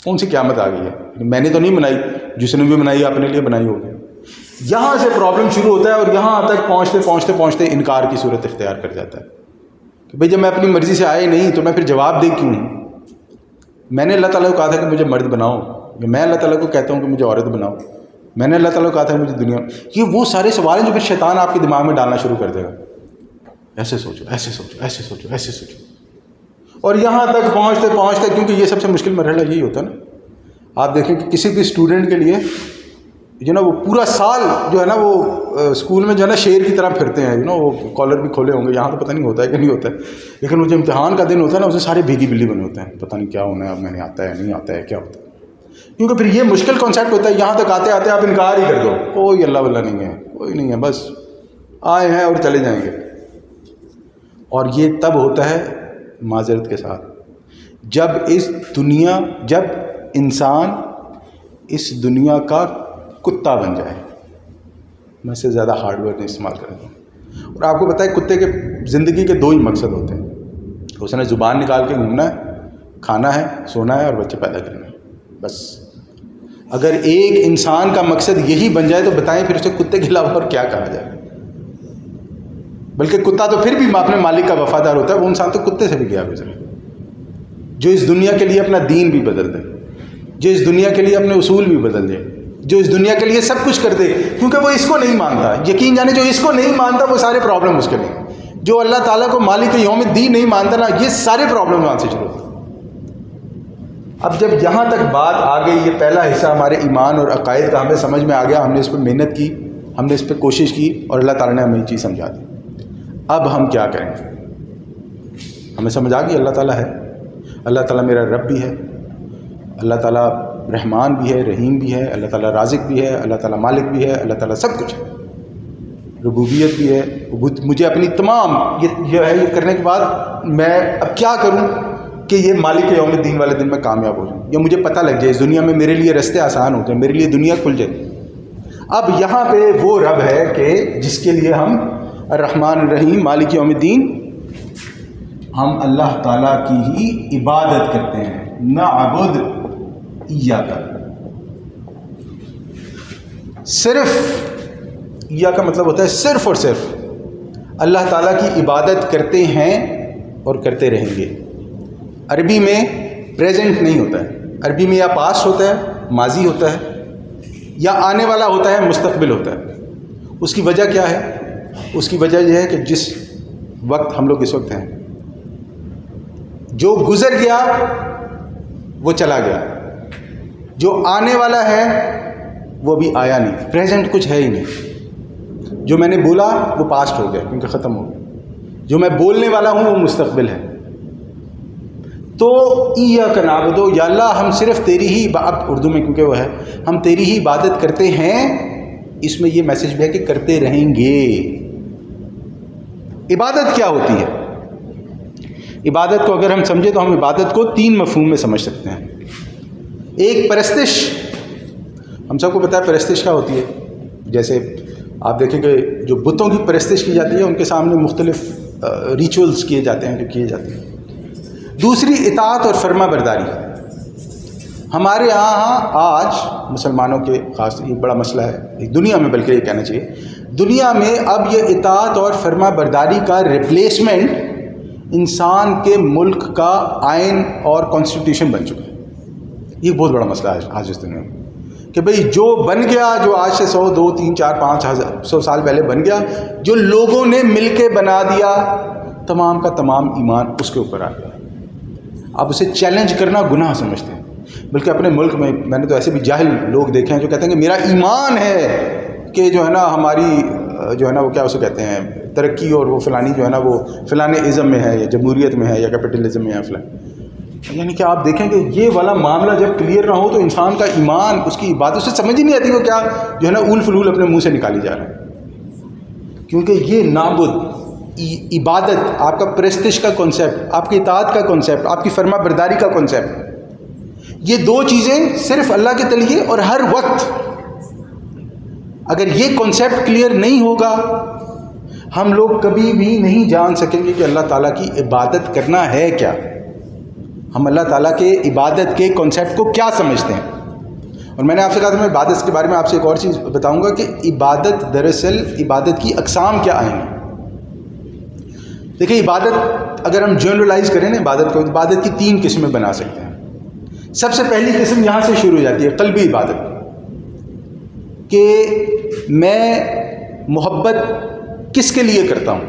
کون سی قیامت آ گئی ہے، میں نے تو نہیں بنائی، جس نے بھی بنائی اپنے لیے بنائی ہوگی. یہاں سے پرابلم شروع ہوتا ہے اور یہاں تک پہنچتے انکار کی صورت اختیار کر جاتا ہے کہ بھئی جب میں اپنی مرضی سے آئے نہیں تو میں پھر جواب دے کیوں ہوں. میں نے اللہ تعالیٰ کو کہا تھا کہ مجھے مرد بناؤ، میں اللہ تعالیٰ کو کہتا ہوں کہ مجھے عورت بناؤ. میں نے اللہ تعالیٰ کو کہا تھا کہ مجھے دنیا، یہ وہ سارے سوال ہیں جو پھر شیطان آپ کے دماغ میں ڈالنا شروع کر دے گا. ایسے سوچو، ایسے سوچو، ایسے سوچو، ایسے سوچو، اور یہاں تک پہنچتے کیونکہ یہ سب سے مشکل مرحلہ یہی ہوتا ہے نا. آپ دیکھیں کہ کسی بھی اسٹوڈنٹ کے لیے جو نا وہ پورا سال جو ہے نا وہ اسکول میں جو ہے نا شیر کی طرح پھرتے ہیں، وہ کالر بھی کھولے ہوں گے، یہاں تو پتہ نہیں ہوتا ہے کہ نہیں ہوتا ہے، لیکن وہ جو امتحان کا دن ہوتا ہے نا اسے سارے بھیگی بلی بنے ہوتے ہیں، پتہ نہیں کیا ہونا ہے، اب میں نے آتا ہے نہیں آتا ہے کیا ہوتا ہے. کیونکہ پھر یہ مشکل کانسیپٹ ہوتا ہے، یہاں تک آتے آتے آپ انکار ہی کر دو، کوئی اللہ واللہ نہیں ہے، کوئی نہیں ہے، بس آئے ہیں اور چلے جائیں گے. اور یہ تب ہوتا ہے معذرت کے ساتھ جب انسان اس دنیا کا کتا بن جائے. میں سے زیادہ ہارڈ ورک نہیں استعمال کرتا ہوں. اور آپ کو پتہ ہے کتے کے زندگی کے 2 ہی مقصد ہوتے ہیں. اس نے زبان نکال کے گھومنا ہے, کھانا ہے, سونا ہے اور بچے پیدا کرنا ہے, بس. اگر ایک انسان کا مقصد یہی بن جائے تو بتائیں پھر اسے کتے کے علاوہ اور کیا کہا جائے. بلکہ کتا تو پھر بھی اپنے مالک کا وفادار ہوتا ہے, وہ انسان تو کتے سے بھی گیا گزرے, جو اس دنیا کے لیے اپنا دین بھی بدل دے, جو اس دنیا کے لیے اپنے اصول بھی بدل دے, جو اس دنیا کے لیے سب کچھ کر دے, کیونکہ وہ اس کو نہیں مانتا. یقین جانے جو اس کو نہیں مانتا وہ سارے پرابلم اس کے لیے. جو اللہ تعالیٰ کو مالک یوم الدین نہیں مانتا نا, یہ سارے پرابلم وہاں سے شروع ہوتے. اب جب یہاں تک بات آ گئی, یہ پہلا حصہ ہمارے ایمان اور عقائد کا ہمیں سمجھ میں آ گیا, ہم نے اس پہ محنت کی, ہم نے اس پہ کوشش کی اور اللہ تعالیٰ نے ہمیں یہ چیز سمجھا دی. اب ہم کیا کریں؟ ہمیں سمجھ آ گئی اللہ تعالیٰ ہے, اللہ تعالیٰ میرا رب بھی ہے, اللہ تعالیٰ رحمان بھی ہے, رحیم بھی ہے, اللہ تعالیٰ رازق بھی ہے, اللہ تعالیٰ مالک بھی ہے, اللہ تعالیٰ سب کچھ ہے, ربوبیت بھی ہے. مجھے اپنی تمام یہ کرنے کے بعد میں اب کیا کروں کہ یہ مالک یوم الدین والے دن میں کامیاب ہو جاؤں, یا مجھے پتہ لگ جائے اس دنیا میں میرے لیے رستے آسان ہوتے ہیں, میرے لیے دنیا کھل جائے. اب یہاں پہ وہ رب ہے کہ جس کے لیے ہم الرحمن الرحیم مالک یوم الدین, ہم اللہ تعالیٰ کی ہی عبادت کرتے ہیں. نعبد ایاک, صرف یا کا مطلب ہوتا ہے صرف اور صرف اللہ تعالیٰ کی عبادت کرتے ہیں اور کرتے رہیں گے. عربی میں پریزنٹ نہیں ہوتا ہے, عربی میں یا پاسٹ ہوتا ہے, ماضی ہوتا ہے, یا آنے والا ہوتا ہے, مستقبل ہوتا ہے. اس کی وجہ کیا ہے؟ اس کی وجہ یہ ہے کہ جس وقت ہم لوگ اس وقت ہیں, جو گزر گیا وہ چلا گیا, جو آنے والا ہے وہ بھی آیا نہیں, پریزنٹ کچھ ہے ہی نہیں. جو میں نے بولا وہ پاسٹ ہو گیا کیونکہ ختم ہو گیا, جو میں بولنے والا ہوں وہ مستقبل ہے. تو ایاک نعبد, یا اللہ ہم صرف تیری ہی, اب اردو میں کیونکہ وہ ہے, ہم تیری ہی عبادت کرتے ہیں. اس میں یہ میسج بھی ہے کہ کرتے رہیں گے. عبادت کیا ہوتی ہے؟ عبادت کو اگر ہم سمجھیں تو ہم عبادت کو 3 مفہوم میں سمجھ سکتے ہیں. ایک پرستش, ہم سب کو پتہ ہے پرستش کیا ہوتی ہے. جیسے آپ دیکھیں کہ جو بتوں کی پرستش کی جاتی ہے ان کے سامنے مختلف ریچولز کیے جاتے ہیں جو کیے جاتے ہیں. دوسری اطاعت اور فرما برداری. ہمارے یہاں آج مسلمانوں کے خاص یہ بڑا مسئلہ ہے دنیا میں, بلکہ یہ کہنا چاہیے دنیا میں اب یہ اطاعت اور فرما برداری کا ریپلیسمنٹ انسان کے ملک کا آئین اور کانسٹیٹیوشن بن چکا ہے. یہ بہت بڑا مسئلہ ہے آج اس دنیا میں کہ بھئی جو بن گیا, جو آج سے 100 2 3 4 5 100 سال پہلے بن گیا, جو لوگوں نے مل کے بنا دیا, تمام کا تمام ایمان اس کے اوپر آ گیا. آپ اسے چیلنج کرنا گناہ سمجھتے ہیں. بلکہ اپنے ملک میں نے تو ایسے بھی جاہل لوگ دیکھے ہیں جو کہتے ہیں کہ میرا ایمان ہے کہ جو ہے نا ہماری جو ہے نا وہ کیا اسے کہتے ہیں ترقی, اور وہ فلانی جو ہے نا وہ فلانے ازم میں ہے یا جمہوریت میں ہے یا کیپٹلزم میں ہے فلان. یعنی کہ آپ دیکھیں کہ یہ والا معاملہ جب کلیئر نہ ہو تو انسان کا ایمان, اس کی عبادت سے سمجھ ہی نہیں آتی وہ کیا جو ہے نا اول فلول اپنے منہ سے نکالی جا رہا ہے. کیونکہ یہ نعبد عبادت, آپ کا پرستش کا کانسیپٹ, آپ کی اطاعت کا کانسیپٹ, آپ کی فرما برداری کا کانسیپٹ, یہ 2 چیزیں صرف اللہ کے تلیے اور ہر وقت. اگر یہ کانسیپٹ کلیئر نہیں ہوگا ہم لوگ کبھی بھی نہیں جان سکیں گے کہ اللہ تعالیٰ کی عبادت کرنا ہے کیا, ہم اللہ تعالیٰ کے عبادت کے کانسیپٹ کو کیا سمجھتے ہیں. اور میں نے آپ سے کہا تھا میں عبادت کے بارے میں آپ سے ایک اور چیز بتاؤں گا کہ عبادت دراصل عبادت کی اقسام کیا آئیں گے. دیکھیں عبادت اگر ہم جنرلائز کریں نا عبادت کو, عبادت کی 3 قسمیں بنا سکتے ہیں. سب سے پہلی قسم یہاں سے شروع ہو جاتی ہے قلبی عبادت, کہ میں محبت کس کے لیے کرتا ہوں,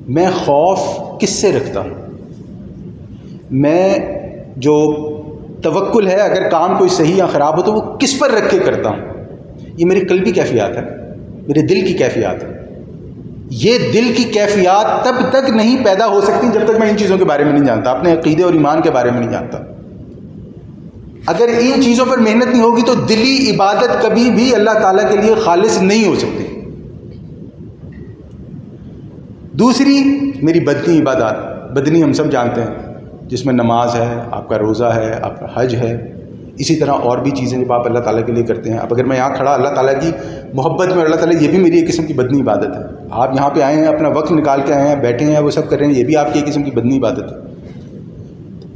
میں خوف کس سے رکھتا ہوں, میں جو توکل ہے اگر کام کوئی صحیح یا خراب ہو تو وہ کس پر رکھ کے کرتا ہوں. یہ میری قلبی کیفیات ہے, میرے دل کی کیفیات ہے. یہ دل کی کیفیات تب تک نہیں پیدا ہو سکتی جب تک میں ان چیزوں کے بارے میں نہیں جانتا, اپنے عقیدے اور ایمان کے بارے میں نہیں جانتا. اگر ان چیزوں پر محنت نہیں ہوگی تو دلی عبادت کبھی بھی اللہ تعالیٰ کے لیے خالص نہیں ہو سکتی. دوسری میری بدنی عبادات، بدنی ہم سب جانتے ہیں، جس میں نماز ہے، آپ کا روزہ ہے، آپ کا حج ہے، اسی طرح اور بھی چیزیں جب آپ اللہ تعالیٰ کے لیے کرتے ہیں. اب اگر میں یہاں کھڑا اللہ تعالیٰ کی محبت میں، اللہ تعالیٰ یہ بھی میری ایک قسم کی بدنی عبادت ہے. آپ یہاں پہ آئے ہیں، اپنا وقت نکال کے آئے ہیں، بیٹھے ہیں، وہ سب کر رہے ہیں، یہ بھی آپ کی ایک قسم کی بدنی عبادت ہے.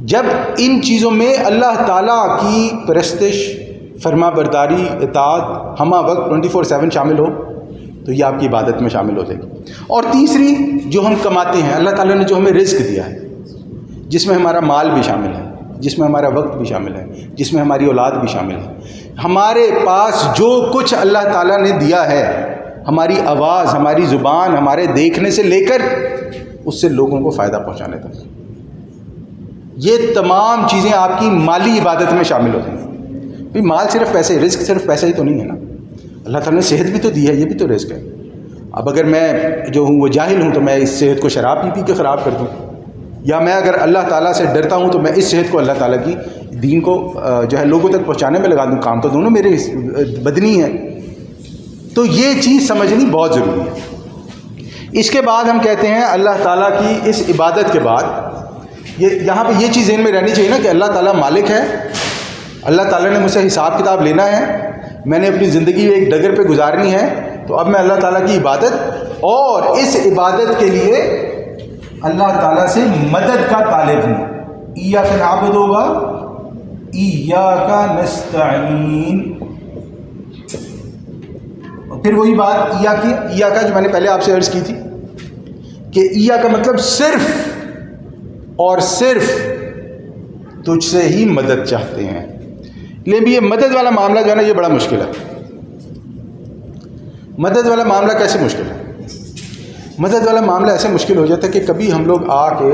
جب ان چیزوں میں اللہ تعالیٰ کی پرستش، فرما برداری، اطاعت ہمہ وقت 24/7 شامل ہو تو یہ آپ کی عبادت میں شامل ہو جائے گی. اور تیسری جو ہم کماتے ہیں، اللہ تعالیٰ نے جو ہمیں رزق دیا ہے، جس میں ہمارا مال بھی شامل ہے، جس میں ہمارا وقت بھی شامل ہے، جس میں ہماری اولاد بھی شامل ہے، ہمارے پاس جو کچھ اللہ تعالیٰ نے دیا ہے، ہماری آواز، ہماری زبان، ہمارے دیکھنے سے لے کر اس سے لوگوں کو فائدہ پہنچانے تک، یہ تمام چیزیں آپ کی مالی عبادت میں شامل ہو جائیں گی. مال صرف پیسے، رزق صرف پیسہ ہی تو نہیں ہے نا. اللہ تعالیٰ نے صحت بھی تو دی ہے، یہ بھی تو رزق ہے. اب اگر میں جو ہوں وہ جاہل ہوں تو میں اس صحت کو شراب پی کے خراب کر دوں، یا میں اگر اللہ تعالیٰ سے ڈرتا ہوں تو میں اس صحت کو اللہ تعالیٰ کی دین کو جو ہے لوگوں تک پہنچانے میں لگا دوں. کام تو دونوں میرے بدنی ہیں. تو یہ چیز سمجھنی بہت ضروری ہے. اس کے بعد ہم کہتے ہیں اللہ تعالیٰ کی اس عبادت کے بعد یہاں پہ یہ چیز ذہن میں رہنی چاہیے نا کہ اللہ تعالیٰ مالک ہے، اللہ تعالیٰ نے مجھ سے حساب کتاب لینا ہے، میں نے اپنی زندگی ایک ڈگر پہ گزارنی ہے، تو اب میں اللہ تعالیٰ کی عبادت اور اس عبادت کے لیے اللہ تعالیٰ سے مدد کا طالب ہوں. ایاک نعبد ہوگا، ایاک نستعین. پھر وہی بات ایاک جو میں نے پہلے آپ سے عرض کی تھی کہ ایاک کا مطلب صرف اور صرف تجھ سے ہی مدد چاہتے ہیں. لیکن یہ مدد والا معاملہ جو ہے نا یہ بڑا مشکل ہے. مدد والا معاملہ کیسے مشکل ہے؟ مدد والا معاملہ ایسے مشکل ہو جاتا ہے کہ کبھی ہم لوگ آ کے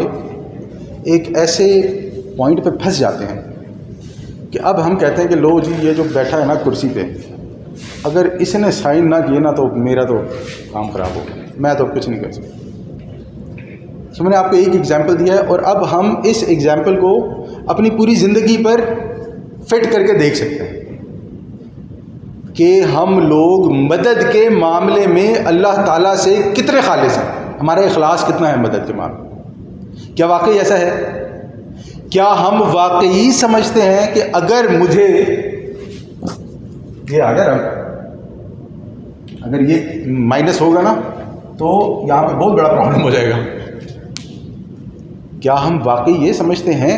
ایک ایسے پوائنٹ پہ پھنس جاتے ہیں کہ اب ہم کہتے ہیں کہ لو جی یہ جو بیٹھا ہے نا کرسی پہ، اگر اس نے سائن نہ کیے نا تو میرا تو کام خراب ہو گیا، میں تو کچھ نہیں کر سکتا. تو میں نے آپ کو ایک ایگزامپل دیا ہے، اور اب ہم اس ایگزامپل کو اپنی پوری زندگی پر فٹ کر کے دیکھ سکتے ہیں کہ ہم لوگ مدد کے معاملے میں اللہ تعالیٰ سے کتنے خالص ہیں، ہمارا اخلاص کتنا ہے مدد کے معاملے میں. کیا واقعی ایسا ہے؟ کیا ہم واقعی سمجھتے ہیں کہ اگر مجھے یہ آ گیا، اگر یہ مائنس ہوگا نا تو یہاں پہ بہت بڑا پرابلم ہو جائے گا. کیا ہم واقعی یہ سمجھتے ہیں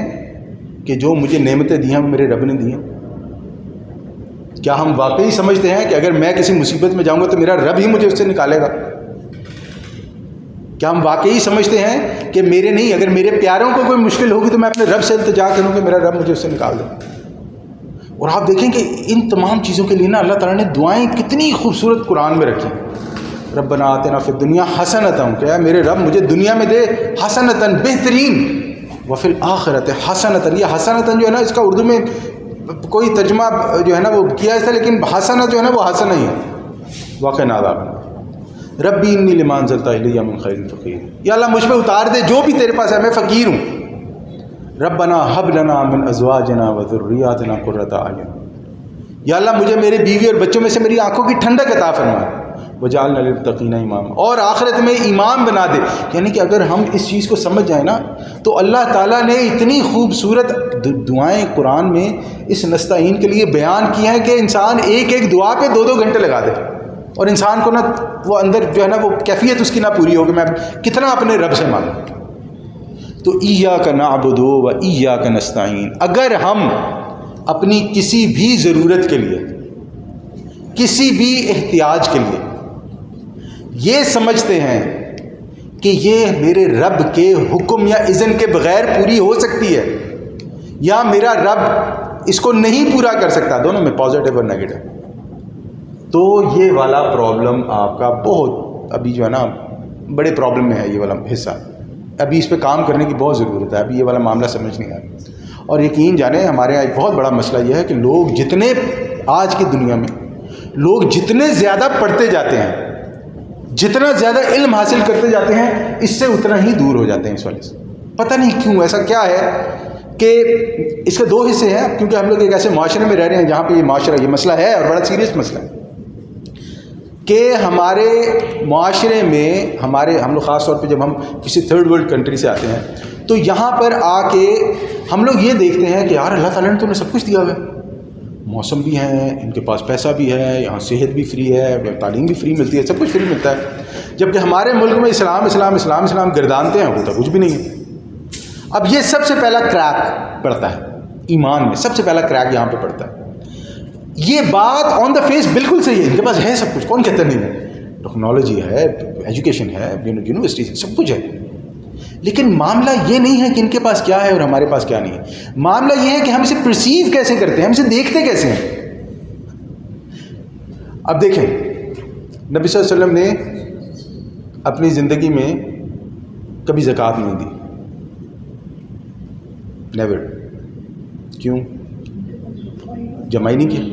کہ جو مجھے نعمتیں دی ہیں وہ میرے رب نے دی ہیں؟ کیا ہم واقعی سمجھتے ہیں کہ اگر میں کسی مصیبت میں جاؤں گا تو میرا رب ہی مجھے اس سے نکالے گا؟ کیا ہم واقعی سمجھتے ہیں کہ میرے نہیں، اگر میرے پیاروں کو کوئی مشکل ہوگی تو میں اپنے رب سے التجا کروں کہ میرا رب مجھے اس سے نکال دے؟ اور آپ دیکھیں کہ ان تمام چیزوں کے لیے نا اللہ تعالیٰ نے دعائیں کتنی خوبصورت قرآن میں رکھی. ربنا آتنا فی الدنیا حسنۃ، کہ میرے رب مجھے دنیا میں دے حسنۃ بہترین، وفی الآخرۃ حسنۃ. یہ حسنۃ جو ہے نا اس کا اردو میں کوئی ترجمہ جو ہے نا وہ کیا تھا، لیکن حسنۃ جو ہے نا وہ حسن ہی ہے. وقنا عذاب ربی انی لما انزلت الی من خیر فقیر. یا اللہ مجھ پہ اتار دے جو بھی تیرے پاس ہے، میں فقیر ہوں. ربنا ہب لنا من ازواجنا وذریاتنا قرۃ اعین. یا اللہ مجھے میرے بیوی اور بچوں میں سے میری آنکھوں کی ٹھنڈک عطا فرما، وجعلنا للمتقین اماما، اور آخرت میں امام بنا دے. یعنی کہ اگر ہم اس چیز کو سمجھ جائیں نا تو اللہ تعالیٰ نے اتنی خوبصورت دعائیں قرآن میں اس نستعین کے لیے بیان کی ہیں کہ انسان ایک ایک دعا پہ 2-2 گھنٹے لگا دے، اور انسان کو نا وہ اندر جو ہے نا وہ کیفیت اس کی نہ پوری ہوگی میں کتنا اپنے رب سے مانوں. تو ایاک نعبد و ایاک نستعین. اگر ہم اپنی کسی بھی ضرورت کے لیے، کسی بھی احتیاج کے لیے یہ سمجھتے ہیں کہ یہ میرے رب کے حکم یا اذن کے بغیر پوری ہو سکتی ہے، یا میرا رب اس کو نہیں پورا کر سکتا، دونوں میں پازیٹیو اور نیگیٹو، تو یہ والا پرابلم آپ کا بہت ابھی جو ہے نا بڑے پرابلم میں ہے. یہ والا حصہ ابھی اس پہ کام کرنے کی بہت ضرورت ہے. ابھی یہ والا معاملہ سمجھ نہیں آیا. اور یقین جانیں ہمارے یہاں ایک بہت بڑا مسئلہ یہ ہے کہ لوگ جتنے آج کی دنیا میں لوگ جتنے زیادہ پڑھتے جاتے ہیں، جتنا زیادہ علم حاصل کرتے جاتے ہیں، اس سے اتنا ہی دور ہو جاتے ہیں اس والے سے. پتہ نہیں کیوں ایسا کیا ہے کہ اس کے 2 حصے ہیں، کیونکہ ہم لوگ ایک ایسے معاشرے میں رہ رہے ہیں جہاں پہ یہ معاشرہ یہ مسئلہ ہے اور بڑا سیریس مسئلہ ہے. کہ ہمارے معاشرے میں ہم لوگ خاص طور پہ جب ہم کسی تھرڈ ورلڈ کنٹری سے آتے ہیں تو یہاں پر آ کے ہم لوگ یہ دیکھتے ہیں کہ یار اللہ تعالیٰ نے تو انہیں سب کچھ دیا ہوا ہے، موسم بھی ہیں، ان کے پاس پیسہ بھی ہے، یہاں صحت بھی فری ہے، تعلیم بھی فری ملتی ہے، سب کچھ فری ملتا ہے، جبکہ ہمارے ملک میں اسلام اسلام اسلام اسلام گردانتے ہیں، ہوتا کچھ بھی نہیں ہے۔ اب یہ سب سے پہلا کریک پڑتا ہے ایمان میں، سب سے پہلا کریک یہاں پہ پڑتا ہے۔ یہ بات آن دا فیس بالکل صحیح ہے، ان کے پاس ہے سب کچھ، کون کہتا نہیں ہے، ٹیکنالوجی ہے، ایجوکیشن ہے، یونیورسٹی سب کچھ ہے، لیکن معاملہ یہ نہیں ہے کہ ان کے پاس کیا ہے اور ہمارے پاس کیا نہیں ہے، معاملہ یہ ہے کہ ہم اسے پرسیو کیسے کرتے ہیں، ہم اسے دیکھتے کیسے ہیں۔ اب دیکھیں نبی صلی اللہ علیہ وسلم نے اپنی زندگی میں کبھی زکوٰۃ نہیں دی، نیور۔ کیوں؟ جمع ہی نہیں کیا۔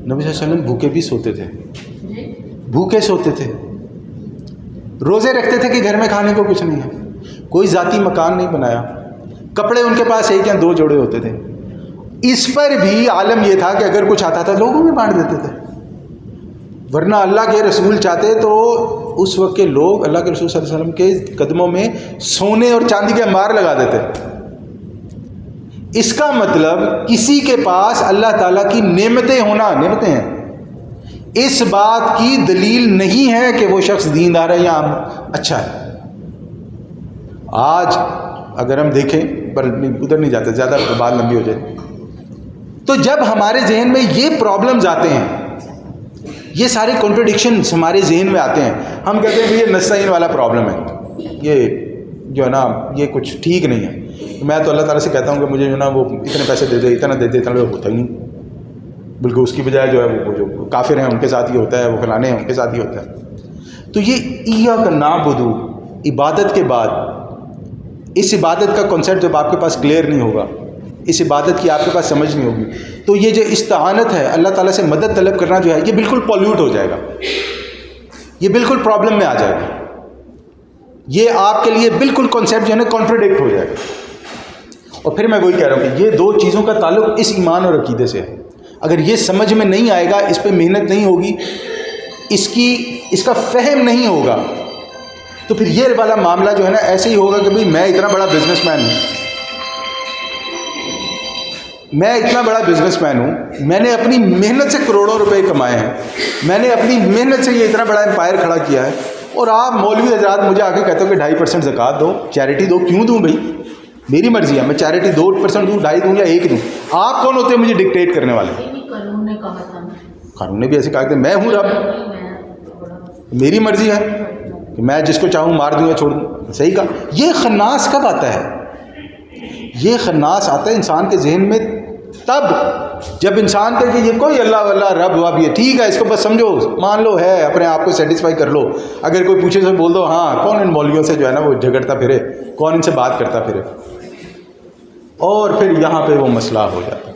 نبی صلی اللہ علیہ وسلم بھوکے بھی سوتے تھے، بھوکے سوتے تھے، روزے رکھتے تھے کہ گھر میں کھانے کو کچھ نہیں ہے، کوئی ذاتی مکان نہیں بنایا، کپڑے ان کے پاس ایک یا دو جوڑے ہوتے تھے، اس پر بھی عالم یہ تھا کہ اگر کچھ آتا تھا لوگوں میں بانٹ دیتے تھے، ورنہ اللہ کے رسول چاہتے تو اس وقت کے لوگ اللہ کے رسول صلی اللہ علیہ وسلم کے قدموں میں سونے اور چاندی کے انبار لگا دیتے۔ اس کا مطلب کسی کے پاس اللہ تعالیٰ کی نعمتیں ہونا، نعمتیں ہیں، اس بات کی دلیل نہیں ہے کہ وہ شخص دیندار ہے یا اچھا ہے۔ آج اگر ہم دیکھیں، پر ادھر نہیں جاتے، زیادہ بات لمبی ہو جائے، تو جب ہمارے ذہن میں یہ پرابلمز آتے ہیں، یہ سارے کنٹرڈکشنز ہمارے ذہن میں آتے ہیں، ہم کہتے ہیں کہ یہ نستعین والا پرابلم ہے، یہ جو ہے نا یہ کچھ ٹھیک نہیں ہے، میں تو اللہ تعالیٰ سے کہتا ہوں کہ مجھے جو ہے نا وہ اتنے پیسے دے دے، اتنا دے دے، اتنا ہوتا ہی نہیں، بلکہ اس کی بجائے جو ہے وہ جو کافر ہیں ان کے ساتھ ہی ہوتا ہے، وہ فلانے ہیں ان کے ساتھ ہی ہوتا ہے۔ تو یہ ایاک نعبد، عبادت کے بعد اس عبادت کا کنسیپٹ جب آپ کے پاس کلیئر نہیں ہوگا، اس عبادت کی آپ کے پاس سمجھ نہیں ہوگی، تو یہ جو استعانت ہے، اللہ تعالیٰ سے مدد طلب کرنا جو ہے، یہ بالکل پولیوٹ ہو جائے گا، یہ بالکل پرابلم میں آ جائے گا، یہ آپ کے لیے بالکل کنسیپٹ جو ہے نا کانٹرڈکٹ ہو جائے گا۔ اور پھر میں وہی کہہ رہا ہوں کہ یہ دو چیزوں کا تعلق اس ایمان اور عقیدے سے ہے، اگر یہ سمجھ میں نہیں آئے گا، اس پہ محنت نہیں ہوگی، اس کا فہم نہیں ہوگا، تو پھر یہ والا معاملہ جو ہے نا ایسے ہی ہوگا کہ بھئی میں اتنا بڑا بزنس مین ہوں، میں نے اپنی محنت سے کروڑوں روپے کمائے ہیں، میں نے اپنی محنت سے یہ اتنا بڑا امپائر کھڑا کیا ہے، اور آپ مولوی حضرات مجھے آ کے کہتے ہو کہ 2.5% زکوٰۃ دو، چیریٹی دو۔ کیوں دوں بھائی؟ میری مرضی ہے، میں چیریٹی 2% دوں، 2.5 دوں یا 1 دوں، آپ کون ہوتے ہیں مجھے ڈکٹیٹ کرنے والے؟ قانون نے بھی ایسے کہا کہ میں ہوں رب، میری مرضی ہے کہ میں جس کو چاہوں مار دوں یا چھوڑ دوں۔ صحیح کہا۔ یہ خناس کب آتا ہے؟ یہ خناس آتا ہے انسان کے ذہن میں تب جب انسان کہ یہ کوئی اللہ واللہ رب اب یہ ٹھیک ہے، اس کو بس سمجھو، مان لو ہے، اپنے آپ کو سیٹسفائی کر لو، اگر کوئی پوچھے تو بول دو ہاں، کون ان مولویوں سے جو ہے نا وہ جھگڑتا پھرے، کون ان سے بات کرتا پھرے، اور پھر یہاں پہ وہ مسئلہ ہو جاتا ہے۔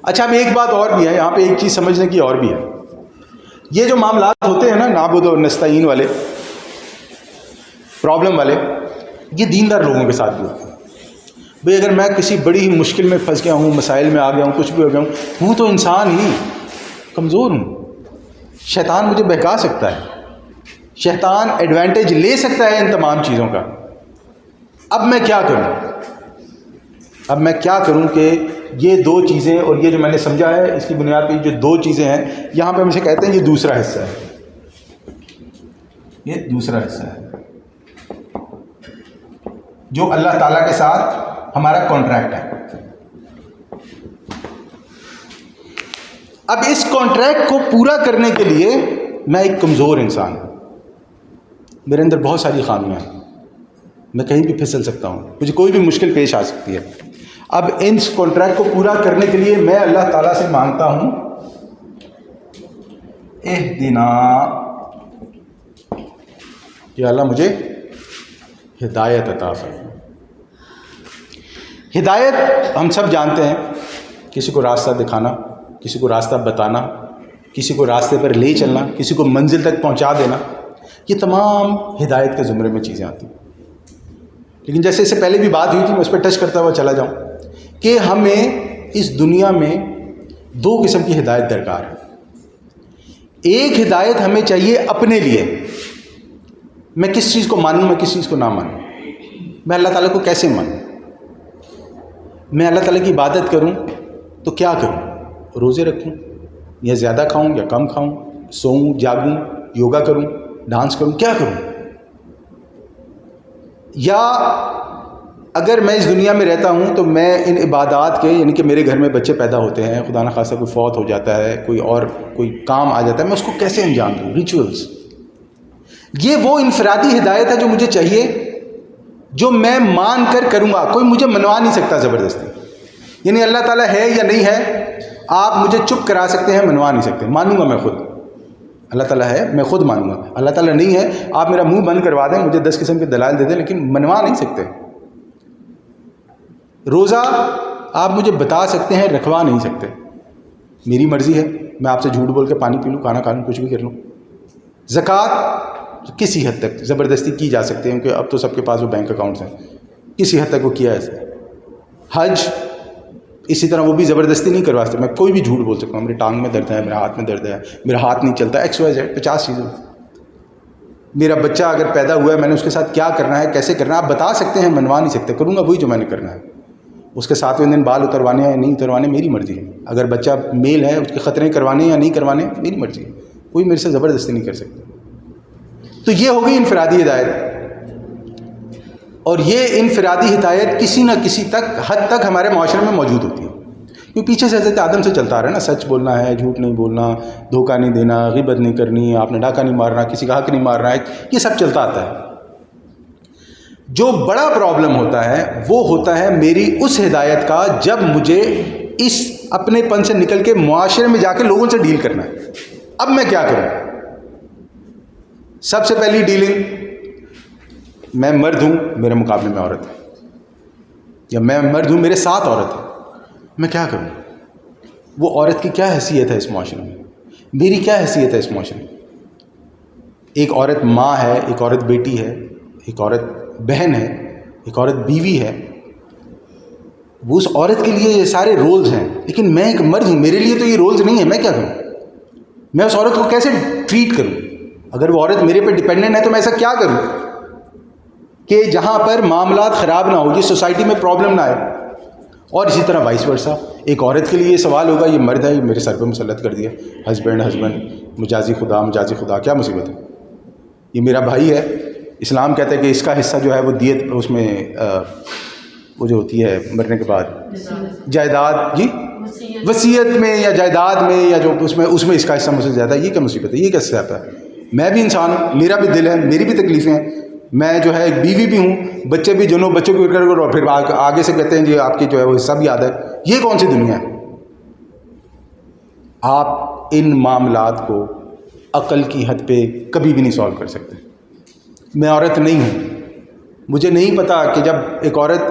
اچھا، اب ایک بات اور بھی ہے، یہاں پہ ایک چیز سمجھنے کی اور بھی ہے، یہ جو معاملات ہوتے ہیں نا نعبد و نستعین والے، پرابلم والے، یہ دیندار لوگوں کے ساتھ بھی ہوتے ہیں۔ بھئی اگر میں کسی بڑی مشکل میں پھنس گیا ہوں، مسائل میں آ گیا ہوں، کچھ بھی ہو گیا ہوں تو انسان ہی کمزور ہوں، شیطان مجھے بہکا سکتا ہے، شیطان ایڈوانٹیج لے سکتا ہے ان تمام چیزوں کا۔ اب میں کیا کروں کہ یہ دو چیزیں، اور یہ جو میں نے سمجھا ہے اس کی بنیاد پہ جو دو چیزیں ہیں، یہاں پہ ہم اسے کہتے ہیں یہ دوسرا حصہ ہے، یہ دوسرا حصہ ہے جو اللہ تعالیٰ کے ساتھ ہمارا کانٹریکٹ ہے۔ اب اس کانٹریکٹ کو پورا کرنے کے لیے میں ایک کمزور انسان ہوں، میرے اندر بہت ساری خامیاں ہیں، میں کہیں بھی پھسل سکتا ہوں، مجھے کوئی بھی مشکل پیش آ سکتی ہے۔ اب اس کانٹریکٹ کو پورا کرنے کے لیے میں اللہ تعالیٰ سے مانگتا ہوں اہدنا، یا اللہ مجھے ہدایت عطا فرما۔ ہدایت ہم سب جانتے ہیں، کسی کو راستہ دکھانا، کسی کو راستہ بتانا، کسی کو راستے پر لے چلنا، کسی کو منزل تک پہنچا دینا، یہ تمام ہدایت کے زمرے میں چیزیں آتی ہیں۔ لیکن جیسے اس سے پہلے بھی بات ہوئی تھی، میں اس پہ ٹچ کرتا ہوا چلا جاؤں کہ ہمیں اس دنیا میں دو قسم کی ہدایت درکار ہے۔ ایک ہدایت ہمیں چاہیے اپنے لیے، میں کس چیز کو مانوں، میں کس چیز کو نہ مانوں، میں اللہ تعالیٰ کو کیسے مانوں، میں اللہ تعالیٰ کی عبادت کروں تو کیا کروں، روزے رکھوں یا زیادہ کھاؤں یا کم کھاؤں، سوؤں جاگوں، یوگا کروں، ڈانس کروں، کیا کروں؟ یا اگر میں اس دنیا میں رہتا ہوں تو میں ان عبادات کے، یعنی کہ میرے گھر میں بچے پیدا ہوتے ہیں، خدا نخواستہ کوئی فوت ہو جاتا ہے، کوئی کام آ جاتا ہے، میں اس کو کیسے انجام دوں، ریچولز۔ یہ وہ انفرادی ہدایت ہے جو مجھے چاہیے، جو میں مان کر کروں گا، کوئی مجھے منوا نہیں سکتا زبردستی۔ یعنی اللہ تعالیٰ ہے یا نہیں ہے، آپ مجھے چپ کرا سکتے ہیں، منوا نہیں سکتے، مانوں گا میں خود۔ اللہ تعالیٰ ہے، میں خود مانوں گا۔ اللہ تعالیٰ نہیں ہے، آپ میرا منہ بند کروا دیں، مجھے 10 قسم کے دلائل دے دیں، لیکن منوا نہیں سکتے۔ روزہ آپ مجھے بتا سکتے ہیں، رکھوا نہیں سکتے، میری مرضی ہے، میں آپ سے جھوٹ بول کے پانی پی لوں، کھانا کھا لوں، کچھ بھی کر لوں۔ زکوٰۃ کسی حد تک زبردستی کی جا سکتے ہیں، کیونکہ اب تو سب کے پاس وہ بینک اکاؤنٹس ہیں، کسی حد تک وہ کیا ہے۔ حج اسی طرح وہ بھی زبردستی نہیں کروا سکتے، میں کوئی بھی جھوٹ بول سکتا ہوں، میری ٹانگ میں درد ہے، میرے ہاتھ میں درد ہے، میرا ہاتھ نہیں چلتا، XYZ 50 چیزیں۔ میرا بچہ اگر پیدا ہوا ہے، میں نے اس کے ساتھ کیا کرنا ہے، کیسے کرنا ہے، آپ بتا سکتے ہیں، منوا نہیں سکتے، کروں گا وہی جو میں نے کرنا ہے۔ اس کے 7ویں دن بال اتروانے ہیں یا نہیں اتروانے، میری مرضی ہے۔ اگر بچہ میل ہے، اس کے خطرے کروانے یا نہیں کروانے، میری مرضی ہے، کوئی میرے سے زبردستی نہیں کر سکتا۔ تو یہ ہوگی انفرادی ہدایت، اور یہ انفرادی ہدایت کسی نہ کسی حد تک ہمارے معاشرے میں موجود ہوتی ہے، کیونکہ پیچھے سے حضرت آدم سے چلتا آ رہا ہے نا، سچ بولنا ہے، جھوٹ نہیں بولنا، دھوکہ نہیں دینا، غیبت نہیں کرنی، آپ نے ڈاکہ نہیں مارنا، کسی کا حق نہیں مارنا ہے، یہ سب چلتا آتا ہے۔ جو بڑا پرابلم ہوتا ہے وہ ہوتا ہے میری اس ہدایت کا، جب مجھے اس اپنے پن سے نکل کے معاشرے میں جا کے لوگوں سے ڈیل کرنا ہے۔ اب میں کیا کروں؟ سب سے پہلی ڈیلنگ، میں مرد ہوں، میرے مقابلے میں عورت ہے، یا میں مرد ہوں، میرے ساتھ عورت ہے، میں کیا کروں؟ وہ عورت کی کیا حیثیت ہے اس معاشرے میں، میری کیا حیثیت ہے اس معاشرے میں؟ ایک عورت ماں ہے، ایک عورت بیٹی ہے، ایک عورت بہن ہے، ایک عورت بیوی ہے۔ وہ اس عورت کے لیے یہ سارے رولز ہیں، لیکن میں ایک مرد ہوں، میرے لیے تو یہ رولز نہیں ہیں، میں کیا کروں؟ میں اس عورت کو کیسے ٹریٹ کروں؟ اگر وہ عورت میرے پہ ڈیپینڈنٹ ہے تو میں ایسا کیا کروں کہ جہاں پر معاملات خراب نہ ہو، یہ سوسائٹی میں پرابلم نہ آئے؟ اور اسی طرح وائس ورثہ، ایک عورت کے لیے یہ سوال ہوگا، یہ مرد ہے، یہ میرے سر پہ مسلط کر دیا، ہسبینڈ مجازی خدا، کیا مصیبت ہے، یہ میرا بھائی ہے، اسلام کہتا ہے کہ اس کا حصہ جو ہے وہ دیت، اس میں وہ جو ہوتی ہے مرنے کے بعد جائیداد، جی وصیت میں یا جائیداد میں یا جو اس میں اس کا حصہ مجھ سے زیادہ ہے، یہ کیا مصیبت ہے، یہ کیسے آتا ہے؟ میں بھی انسان ہوں، میرا بھی دل ہے، میری بھی تکلیفیں ہیں، میں جو ہے ایک بیوی بھی ہوں، بچے بھی، جنوں بچوں کو اور پھر آگے سے کہتے ہیں جی آپ کی جو ہے وہ حصہ بھی یاد ہے، یہ کون سی دنیا ہے؟ آپ ان معاملات کو عقل کی حد پہ کبھی بھی نہیں سالو کر سکتے۔ میں عورت نہیں ہوں، مجھے نہیں پتا کہ جب ایک عورت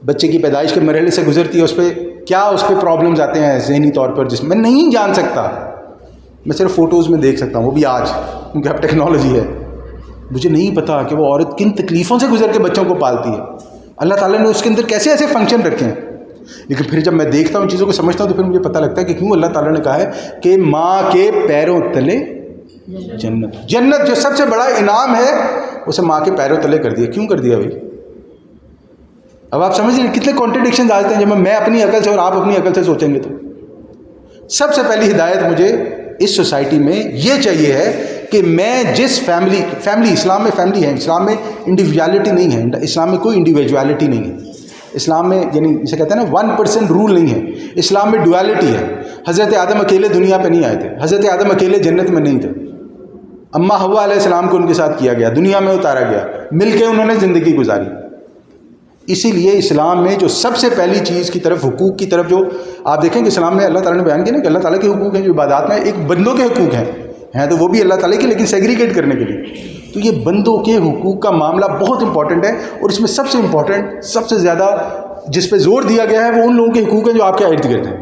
بچے کی پیدائش کے مرحلے سے گزرتی ہے اس پہ پرابلمز آتے ہیں ذہنی طور پر، جس میں نہیں جان سکتا، میں صرف فوٹوز میں دیکھ سکتا ہوں، وہ بھی آج کیونکہ اب ٹیکنالوجی ہے۔ مجھے نہیں پتا کہ وہ عورت کن تکلیفوں سے گزر کے بچوں کو پالتی ہے، اللہ تعالیٰ نے اس کے اندر کیسے ایسے فنکشن رکھے ہیں۔ لیکن پھر جب میں دیکھتا ہوں چیزوں کو سمجھتا ہوں تو پھر مجھے پتہ لگتا ہے کہ کیوں اللہ تعالیٰ نے کہا ہے کہ ماں کے پیروں تلے جنت جو سب سے بڑا انعام ہے اسے ماں کے پیروں تلے کر دیا۔ کیوں کر دیا بھائی؟ اب آپ سمجھ رہے ہیں کتنے کانٹرڈکشنز آتے ہیں جب میں اپنی عقل سے اور آپ اپنی عقل سے سوچیں گے تو۔ سب سے پہلی ہدایت مجھے اس سوسائٹی میں یہ چاہیے ہے کہ میں جس فیملی اسلام میں فیملی ہے، اسلام میں انڈیویجوالٹی نہیں ہے، اسلام میں کوئی انڈیویجوالٹی نہیں ہے، اسلام میں یعنی اسے کہتے ہیں نا 1% رول نہیں ہے، اسلام میں ڈویلٹی ہے۔ حضرت آدم اکیلے دنیا پہ نہیں آئے تھے، حضرت آدم اکیلے جنت میں نہیں تھے، اماں حوا علیہ السلام کو ان کے ساتھ کیا گیا، دنیا میں اتارا گیا، مل کے انہوں نے زندگی گزاری۔ اسی لیے اسلام میں جو سب سے پہلی چیز کی طرف، حقوق کی طرف، جو آپ دیکھیں کہ اسلام میں اللہ تعالیٰ نے بیان کیا نا کہ اللہ تعالیٰ کے حقوق ہیں جو عبادات میں، ایک بندوں کے حقوق ہیں تو وہ بھی اللہ تعالیٰ کے، لیکن سیگریگیٹ کرنے کے لیے۔ تو یہ بندوں کے حقوق کا معاملہ بہت امپورٹنٹ ہے، اور اس میں سب سے امپورٹنٹ، سب سے زیادہ جس پہ زور دیا گیا ہے وہ ان لوگوں کے حقوق ہیں جو آپ کے ارد گرد ہیں،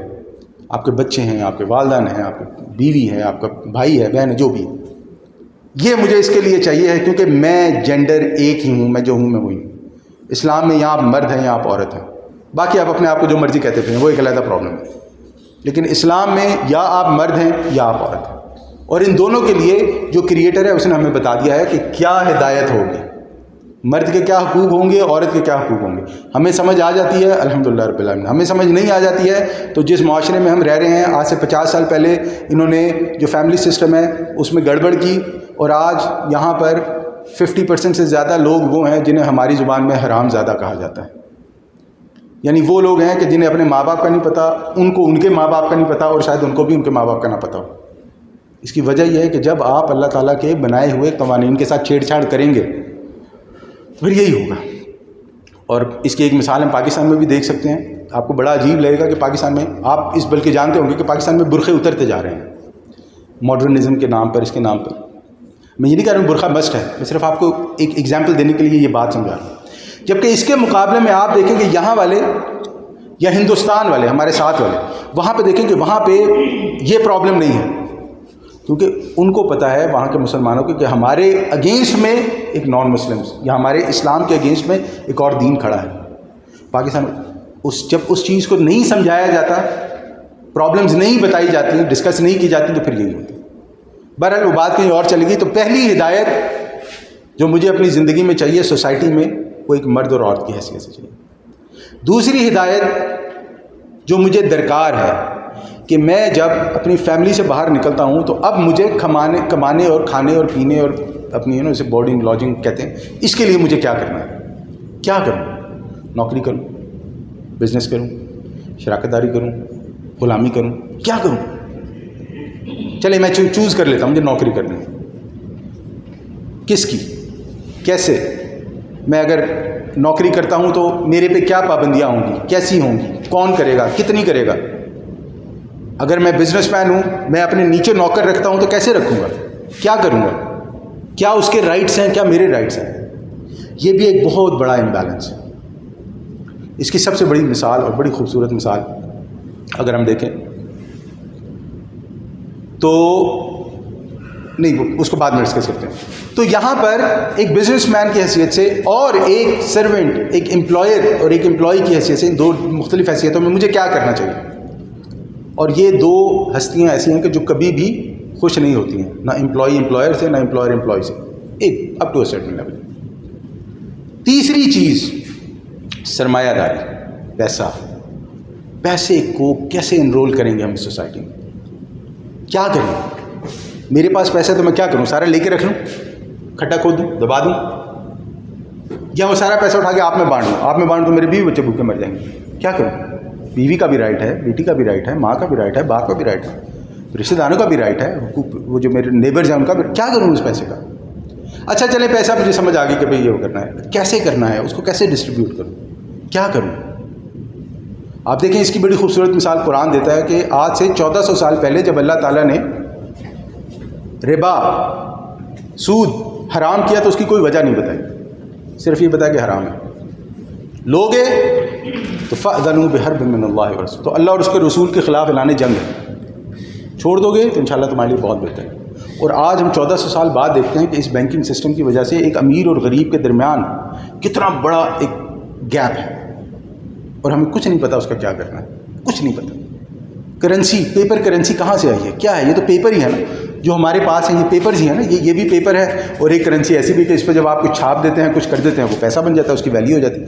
آپ کے بچے ہیں، آپ کے والدین ہیں، آپ کی بیوی ہے، آپ کا بھائی ہے، بہن ہے، جو بھی ہے۔ یہ مجھے اس کے لیے چاہیے ہے کیونکہ میں جینڈر ایک ہی ہوں، میں جو ہوں میں وہی ہوں۔ اسلام میں یا آپ مرد ہیں یا آپ عورت ہیں، باقی آپ اپنے آپ کو جو مرضی کہتے تھے وہ ایک علیحدہ پرابلم ہے، لیکن اسلام میں یا آپ مرد ہیں یا آپ عورت ہیں۔ اور ان دونوں کے لیے جو کریٹر ہے اس نے ہمیں بتا دیا ہے کہ کیا ہدایت ہوگی، مرد کے کیا حقوق ہوں گے، عورت کے کیا حقوق ہوں گے. ہمیں سمجھ آ جاتی ہے الحمدللہ رب العالمین. ہمیں سمجھ نہیں آ جاتی ہے تو جس معاشرے میں ہم رہ رہے ہیں آج سے 50 سال پہلے انہوں نے جو فیملی سسٹم ہے اس میں گڑبڑ کی، اور آج یہاں پر 50% سے زیادہ لوگ وہ ہیں جنہیں ہماری زبان میں حرام زادہ کہا جاتا ہے. یعنی وہ لوگ ہیں کہ جنہیں اپنے ماں باپ کا نہیں پتہ، ان کو ان کے ماں باپ کا نہیں پتہ، اور شاید ان کو بھی ان کے ماں باپ کا نہ پتہ ہو. اس کی وجہ یہ ہے کہ جب آپ اللہ تعالیٰ کے بنائے ہوئے قوانین کے ساتھ چھیڑ چھاڑ کریں گے تو پھر یہی ہوگا. اور اس کی ایک مثال ہم پاکستان میں بھی دیکھ سکتے ہیں. آپ کو بڑا عجیب لگے گا کہ پاکستان میں آپ اس بلکہ جانتے ہوں گے کہ پاکستان میں برقعے اترتے جا رہے ہیں ماڈرنزم کے نام پر، اس کے نام پر. میں یہ نہیں کہہ رہا ہوں برقعہ مسٹ ہے، میں صرف آپ کو ایک ایگزامپل دینے کے لیے یہ بات سمجھا رہا ہوں. جبکہ اس کے مقابلے میں آپ دیکھیں کہ یہاں والے یا ہندوستان والے ہمارے ساتھ والے وہاں پہ دیکھیں کہ وہاں پہ یہ پرابلم نہیں ہے، کیونکہ ان کو پتہ ہے وہاں کے مسلمانوں کو کہ ہمارے اگینسٹ میں ایک نان مسلمس یا ہمارے اسلام کے اگینسٹ میں ایک اور دین کھڑا ہے. پاکستان جب اس چیز کو نہیں سمجھایا جاتا، پرابلمز نہیں بتائی جاتی، ڈسکس نہیں کی جاتی، تو پھر یہی ہوتی. بہرحال وہ بات کہیں اور چلے گی. تو پہلی ہدایت جو مجھے اپنی زندگی میں چاہیے سوسائٹی میں، وہ ایک مرد اور عورت کی حیثیت سے چاہیے. دوسری ہدایت جو مجھے درکار ہے کہ میں جب اپنی فیملی سے باہر نکلتا ہوں تو اب مجھے کمانے اور کھانے اور پینے اور اپنی اسے بورڈنگ لاجنگ کہتے ہیں، اس کے لیے مجھے کیا کرنا ہے. کیا کروں؟ نوکری کروں، بزنس کروں، شراکت داری کروں، غلامی کروں، کیا کروں؟ چلے میں چوز کر لیتا ہوں، مجھے نوکری کرنی ہے. کس کی؟ کیسے؟ میں اگر نوکری کرتا ہوں تو میرے پہ کیا پابندیاں ہوں گی، کیسی ہوں گی، کون کرے گا، کتنی کرے گا؟ اگر میں بزنس مین ہوں، میں اپنے نیچے نوکر رکھتا ہوں تو کیسے رکھوں گا، کیا کروں گا، کیا اس کے رائٹس ہیں، کیا میرے رائٹس ہیں؟ یہ بھی ایک بہت بڑا امبیلنس ہے. اس کی سب سے بڑی مثال اور بڑی خوبصورت مثال اگر ہم دیکھیں تو نہیں، اس کو بعد میں ڈسکس کرتے ہیں. تو یہاں پر ایک بزنس مین کی حیثیت سے اور ایک سرونٹ، ایک امپلائر اور ایک امپلائی کی حیثیت سے، دو مختلف حیثیتوں میں مجھے کیا کرنا چاہیے. اور یہ دو ہستیاں ایسی ہیں کہ جو کبھی بھی خوش نہیں ہوتی ہیں، نہ امپلائی امپلائر سے، نہ امپلائر امپلائی سے، ایک up to a certain level. تیسری چیز سرمایہ داری، پیسہ. پیسے کو کیسے انرول کریں گے ہم اس سوسائٹی میں؟ کیا کریں؟ میرے پاس پیسہ ہے تو میں کیا کروں؟ سارا لے کے رکھ لوں، کھٹا کھود دوں، دبا دوں، یا وہ سارا پیسہ اٹھا کے آپ میں بانٹ دوں؟ آپ میں بانٹ دوں، میرے بیوی بچے بھوکے مر جائیں گے. کیا کروں؟ بیوی کا بھی رائٹ ہے، بیٹی کا بھی رائٹ ہے، ماں کا بھی رائٹ ہے، باپ کا بھی رائٹ ہے، رشتہ داروں کا بھی رائٹ ہے، وہ جو میرے نیبرز ہیں ان کا بھی. کیا کروں اس پیسے کا؟ اچھا چلے پیسہ مجھے سمجھ آ گئی کہ بھئی یہ کرنا ہے، کیسے کرنا ہے، اس کو کیسے ڈسٹریبیوٹ کروں، کیا کروں؟ آپ دیکھیں اس کی بڑی خوبصورت مثال قرآن دیتا ہے کہ آج سے 1400 سال پہلے جب اللہ تعالیٰ نے ربا، سود حرام کیا تو اس کی کوئی وجہ نہیں بتائی، صرف یہ بتایا کہ حرام ہے. لوگے تو فَأْذَنُوا بِحَرْبٍ مِّنَ اللَّهِ وَرَسُولِهِ، تو اللہ اور اس کے رسول کے خلاف اعلان جنگ ہے. چھوڑ دو گے تو انشاءاللہ تمہارے لیے بہت بہتر ہے. اور آج ہم 1400 سال بعد دیکھتے ہیں کہ اس بینکنگ سسٹم کی وجہ سے ایک امیر اور غریب کے درمیان کتنا بڑا ایک گیپ ہے، اور ہمیں کچھ نہیں پتا اس کا کیا کرنا ہے، کچھ نہیں پتا. کرنسی، پیپر کرنسی کہاں سے آئی ہے؟ کیا ہے؟ یہ تو پیپر ہی ہے نا جو ہمارے پاس ہیں، یہ پیپرز ہی ہیں نا. یہ بھی پیپر ہے، اور ایک کرنسی ایسی بھی کہ اس پہ جب آپ کچھ چھاپ دیتے ہیں، کچھ کر دیتے ہیں، وہ پیسہ بن جاتا ہے، اس کی ویلیو ہو جاتی ہے.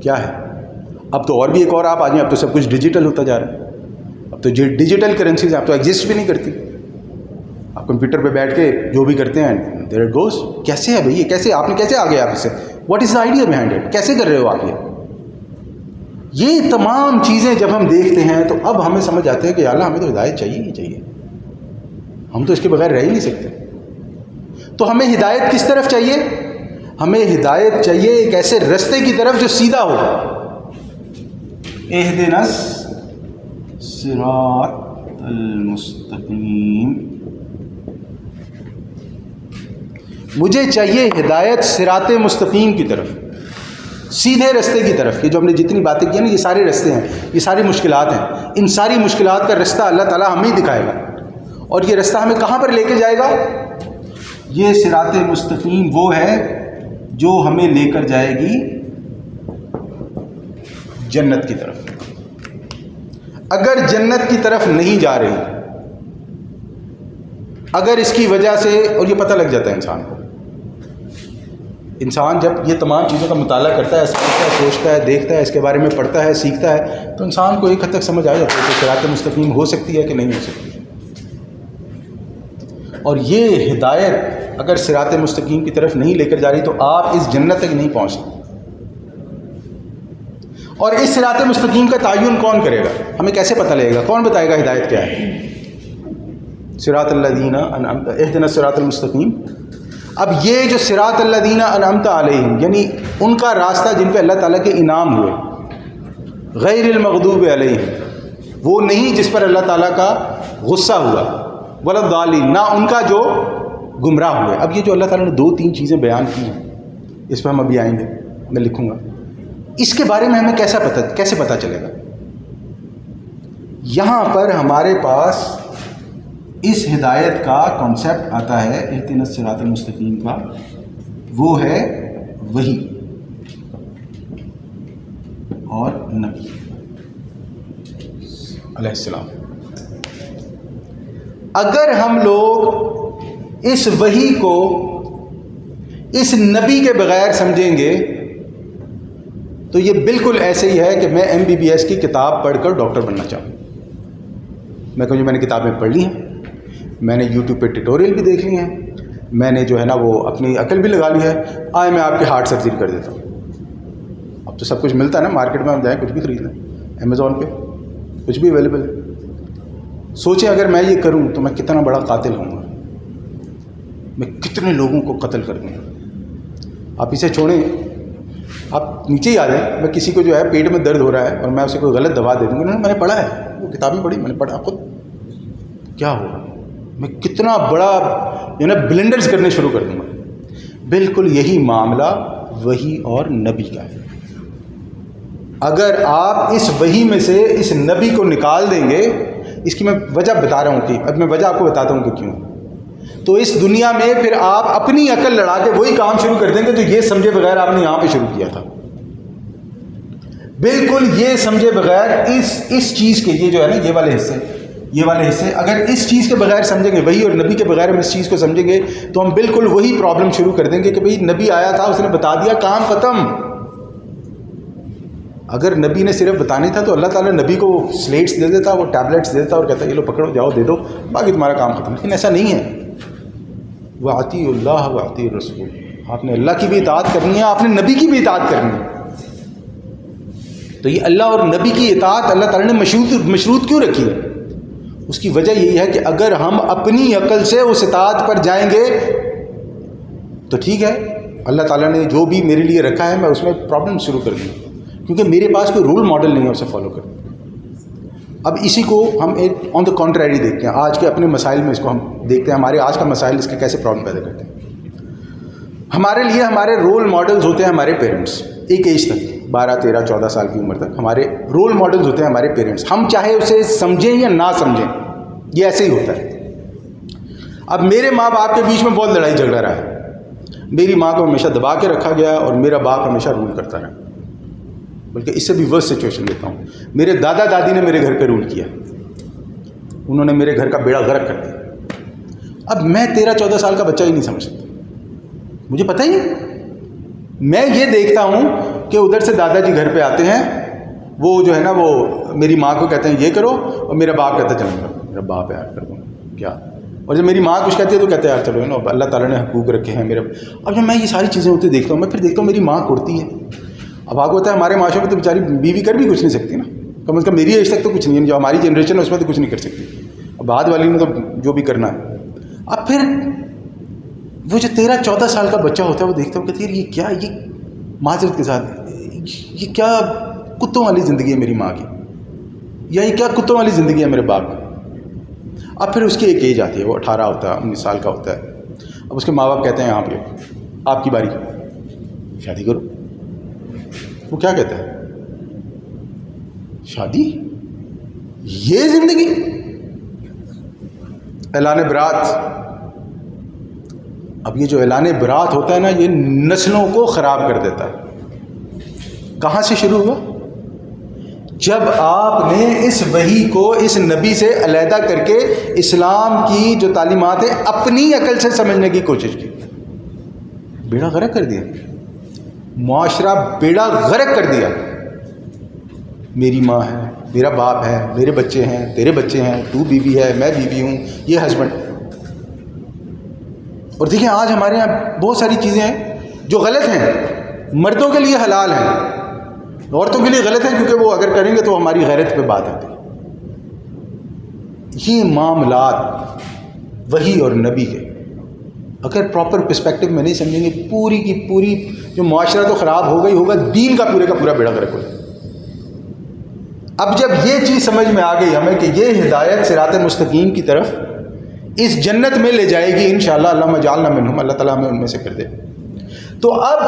کیا ہے؟ اب تو اور بھی ایک اور آپ آ جائیں، اب تو سب کچھ ڈیجیٹل ہوتا جا رہا ہے. اب تو ڈیجیٹل کرنسیز اب تو ایگزسٹ بھی نہیں کرتی. آپ کمپیوٹر پہ بیٹھ کے جو بھی کرتے ہیں دیر اٹ گوز. کیسے ہے بھائی یہ؟ کیسے آپ نے کیسے آ گئے آپ اس سے؟ What is the idea behind it? کیسے کر رہے ہو آپ یہ تمام چیزیں جب ہم دیکھتے ہیں تو اب ہمیں سمجھ آتے ہیں کہ اللہ ہمیں تو ہدایت چاہیے ہی چاہیے، ہم تو اس کے بغیر رہ ہی نہیں سکتے. تو ہمیں ہدایت کس طرف چاہیے؟ ہمیں ہدایت چاہیے ایک ایسے رستے کی طرف جو سیدھا ہو. اہدنا الصراط المستقیم. مجھے چاہیے ہدایت صراط مستقیم کی طرف، سیدھے رستے کی طرف. یہ جو ہم نے جتنی باتیں کی ہیں نا، یہ سارے رستے ہیں، یہ ساری مشکلات ہیں. ان ساری مشکلات کا رستہ اللہ تعالیٰ ہمیں ہی دکھائے گا. اور یہ رستہ ہمیں کہاں پر لے کے جائے گا؟ یہ صراط مستقیم وہ ہے جو ہمیں لے کر جائے گی جنت کی طرف. اگر جنت کی طرف نہیں جا رہی اگر اس کی وجہ سے، اور یہ پتہ لگ جاتا ہے انسان کو، انسان جب یہ تمام چیزوں کا مطالعہ کرتا ہے، سمجھتا ہے، سوچتا ہے، دیکھتا ہے، اس کے بارے میں پڑھتا ہے، سیکھتا ہے، تو انسان کو ایک حد تک سمجھ آ جاتا ہے کہ صراط مستقیم ہو سکتی ہے کہ نہیں ہو سکتی. اور یہ ہدایت اگر صراط مستقیم کی طرف نہیں لے کر جا رہی تو آپ اس جنت تک نہیں پہنچ سکتے. اور اس صراط مستقیم کا تعین کون کرے گا؟ ہمیں کیسے پتہ لگے گا؟ کون بتائے گا ہدایت کیا ہے؟ صراط الذین انعمت، اہدنا الصراط المستقیم. اب یہ جو صراط الذین انعمت علیہم، یعنی ان کا راستہ جن پہ اللہ تعالیٰ کے انعام ہوئے، غیر المغضوب علیہم، وہ نہیں جس پر اللہ تعالیٰ کا غصہ ہوا، ولا الضالین، نہ ان کا جو گمراہ ہوئے. اب یہ جو اللہ تعالیٰ نے 2-3 چیزیں بیان کی ہیں، اس پہ ہم ابھی آئیں گے، میں لکھوں گا. اس کے بارے میں ہمیں کیسے پتہ چلے گا؟ یہاں پر ہمارے پاس اس ہدایت کا کانسیپٹ آتا ہے، اہدنا الصراط المستقیم کا، وہ ہے وحی اور نبی علیہ السلام. اگر ہم لوگ اس وحی کو اس نبی کے بغیر سمجھیں گے تو یہ بالکل ایسے ہی ہے کہ میں MBBS کی کتاب پڑھ کر ڈاکٹر بننا چاہوں. میں کہوں میں نے کتابیں پڑھ لی ہیں، میں نے YouTube پہ ٹیٹوریل بھی دیکھ لی ہیں، میں نے جو ہے نا وہ اپنی عقل بھی لگا لی ہے، آئے میں آپ کی ہارٹ سرجری کر دیتا ہوں. اب تو سب کچھ ملتا ہے نا، مارکیٹ میں ہم جائیں کچھ بھی خرید لیں، Amazon پہ کچھ بھی اویلیبل ہے. سوچیں اگر میں یہ کروں تو میں کتنا بڑا قاتل ہوں گا، میں کتنے لوگوں کو قتل کر دوں گا. آپ اسے چھوڑیں، آپ نیچے ہی آ جائیں، میں کسی کو جو ہے پیٹ میں درد ہو رہا ہے اور میں اسے کوئی غلط دوا دے دوں گا، میں نے پڑھا ہے، وہ کتابیں پڑھی، میں نے پڑھا خود، کیا ہوگا؟ میں کتنا بڑا بلنڈرز کرنے شروع کر دوں گا. بالکل یہی معاملہ وحی اور نبی کا ہے. اگر آپ اس وحی میں سے اس نبی کو نکال دیں گے، اس کی میں وجہ بتا رہا ہوں کہ اب میں وجہ آپ کو بتاتا ہوں کہ کیوں، تو اس دنیا میں پھر آپ اپنی عقل لڑا کے وہی کام شروع کر دیں گے جو یہ سمجھے بغیر آپ نے یہاں پہ شروع کیا تھا. بالکل یہ سمجھے بغیر اس چیز کے، یہ جو ہے نا یہ والے حصے اگر اس چیز کے بغیر سمجھیں گے، وہی اور نبی کے بغیر ہم اس چیز کو سمجھیں گے تو ہم بالکل وہی پرابلم شروع کر دیں گے کہ بھئی نبی آیا تھا، اس نے بتا دیا، کام ختم. اگر نبی نے صرف بتانے تھا تو اللہ تعالیٰ نبی کو سلیٹس دے دیتا، وہ ٹیبلٹس دے دیتا اور کہتا یہ لو پکڑو، جاؤ دے دو، باقی تمہارا کام ختم. لیکن ایسا نہیں ہے. وَأَطِیعُوا اللَّهَ وَأَطِیعُوا الرَّسُولَ، آپ نے اللہ کی بھی اطاعت کرنی ہے، آپ نے نبی کی بھی اطاعت کرنی ہے. تو یہ اللہ اور نبی کی اطاعت اللہ تعالیٰ نے مشروط کیوں رکھی ہے؟ اس کی وجہ یہی ہے کہ اگر ہم اپنی عقل سے اس اطاعت پر جائیں گے تو ٹھیک ہے، اللہ تعالیٰ نے جو بھی میرے لیے رکھا ہے میں اس میں پرابلم شروع کر دوں، کیونکہ میرے پاس کوئی رول ماڈل نہیں ہے اسے فالو کرنے. اب اسی کو ہم ایک آن دا کانٹریری دیکھتے ہیں، آج کے اپنے مسائل میں اس کو ہم دیکھتے ہیں، ہمارے آج کا مسائل اس کے کیسے پرابلم پیدا کرتے ہیں. ہمارے لیے ہمارے رول ماڈلز ہوتے ہیں ہمارے پیرنٹس. ایک ایج تک 12 13 14 سال کی عمر تک ہمارے رول ماڈلز ہوتے ہیں ہمارے پیرنٹس. ہم چاہے اسے سمجھیں یا نہ سمجھیں، یہ ایسے ہی ہوتا ہے. اب میرے ماں باپ کے بیچ میں بہت لڑائی جھگڑا رہا ہے. میری ماں کو ہمیشہ دبا کے رکھا گیا اور میرا باپ ہمیشہ رول کرتا رہا. بلکہ اس سے بھی ورس سچویشن دیتا ہوں، میرے دادا دادی نے میرے گھر پہ رول کیا، انہوں نے میرے گھر کا بیڑا غرق کر دیا. اب میں 13 14 سال کا بچہ ہی نہیں سمجھ سکتا، مجھے پتہ ہی نہیں. میں یہ دیکھتا ہوں کہ ادھر سے دادا جی گھر پہ آتے ہیں، وہ جو ہے نا وہ میری ماں کو کہتے ہیں یہ کرو، اور میرا باپ کہتا ہے چلو کرو، میرا باپ ہے یار کر دوں کیا. اور جب میری ماں کچھ کہتی ہے تو کہتے ہیں یار چلو نا اللہ تعالیٰ نے حقوق رکھے ہیں میرے. اب جب میں یہ ساری چیزیں ہوتے دیکھتا ہوں، میں پھر دیکھتا ہوں میری ماں کوڑتی ہے. اب آپ کو ہوتا ہے ہمارے معاشرے میں تو بیچاری بیوی کر بھی کچھ نہیں سکتی نا، کم از کم میری ایج تک تو کچھ نہیں ہے، جو ہماری جنریشن ہے اس میں تو کچھ نہیں کر سکتی. اب بعد والی نے تو جو بھی کرنا ہے. اب پھر وہ جو 13 14 سال کا بچہ ہوتا ہے وہ دیکھتا ہوں کہتی ہے یہ کیا، یہ معذرت کے ساتھ یہ کیا کتوں والی زندگی ہے میری ماں کی، یا یہ کیا کتوں والی زندگی ہے میرے باپ کی. اب پھر اس کی ایک ایج آتی ہے، وہ 18 ہوتا ہے 19 سال کا ہوتا ہے. اب اس کے ماں باپ کہتے ہیں یہاں پہ آپ کی باری، شادی کرو. وہ کیا کہتا ہے، شادی، یہ زندگی، اعلان برات. اب یہ جو اعلان برات ہوتا ہے نا، یہ نسلوں کو خراب کر دیتا ہے. کہاں سے شروع ہوا؟ جب آپ نے اس وحی کو اس نبی سے علیحدہ کر کے اسلام کی جو تعلیمات ہیں اپنی عقل سے سمجھنے کی کوشش کی، بیڑا غرق کر دیا، معاشرہ بیڑا غرق کر دیا. میری ماں ہے، میرا باپ ہے، میرے بچے ہیں، تیرے بچے ہیں، تو بیوی ہے، میں بیوی ہوں، یہ ہسبینڈ. اور دیکھیں آج ہمارے یہاں بہت ساری چیزیں ہیں جو غلط ہیں، مردوں کے لیے حلال ہیں، عورتوں کے لیے غلط ہیں، کیونکہ وہ اگر کریں گے تو ہماری غیرت پہ بات آتی. یہ معاملات وحی اور نبی کے اگر پراپر پرسپیکٹو میں نہیں سمجھیں گے، پوری کی پوری جو معاشرہ تو خراب ہوگا ہی ہوگا، دین کا پورا بیڑا غرق ہوگا. اب جب یہ چیز سمجھ میں آ گئی ہمیں کہ یہ ہدایت صراط مستقیم کی طرف اس جنت میں لے جائے گی انشاءاللہ، اللہم اجعلنا منہم، اللہ تعالیٰ ہمیں ان میں سے کر دے. تو اب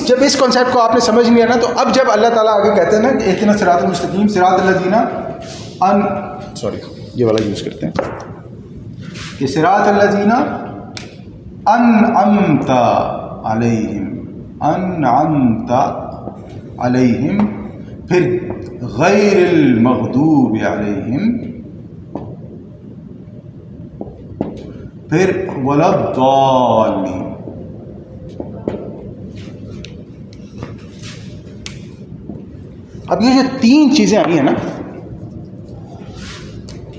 جب اس کانسیپٹ کو آپ نے سمجھ لیا نا، تو اب جب اللہ تعالیٰ آگے کہتے ہیں نا کہ اہدنا الصراط المستقیم صراط الذین یہ والا یوز کرتے ہیں کہ صراط الذین انعمت علیہم، پھر غیر المغضوب علیہم، پھر ولا الضالین. اب یہ جو تین چیزیں آئی ہیں نا،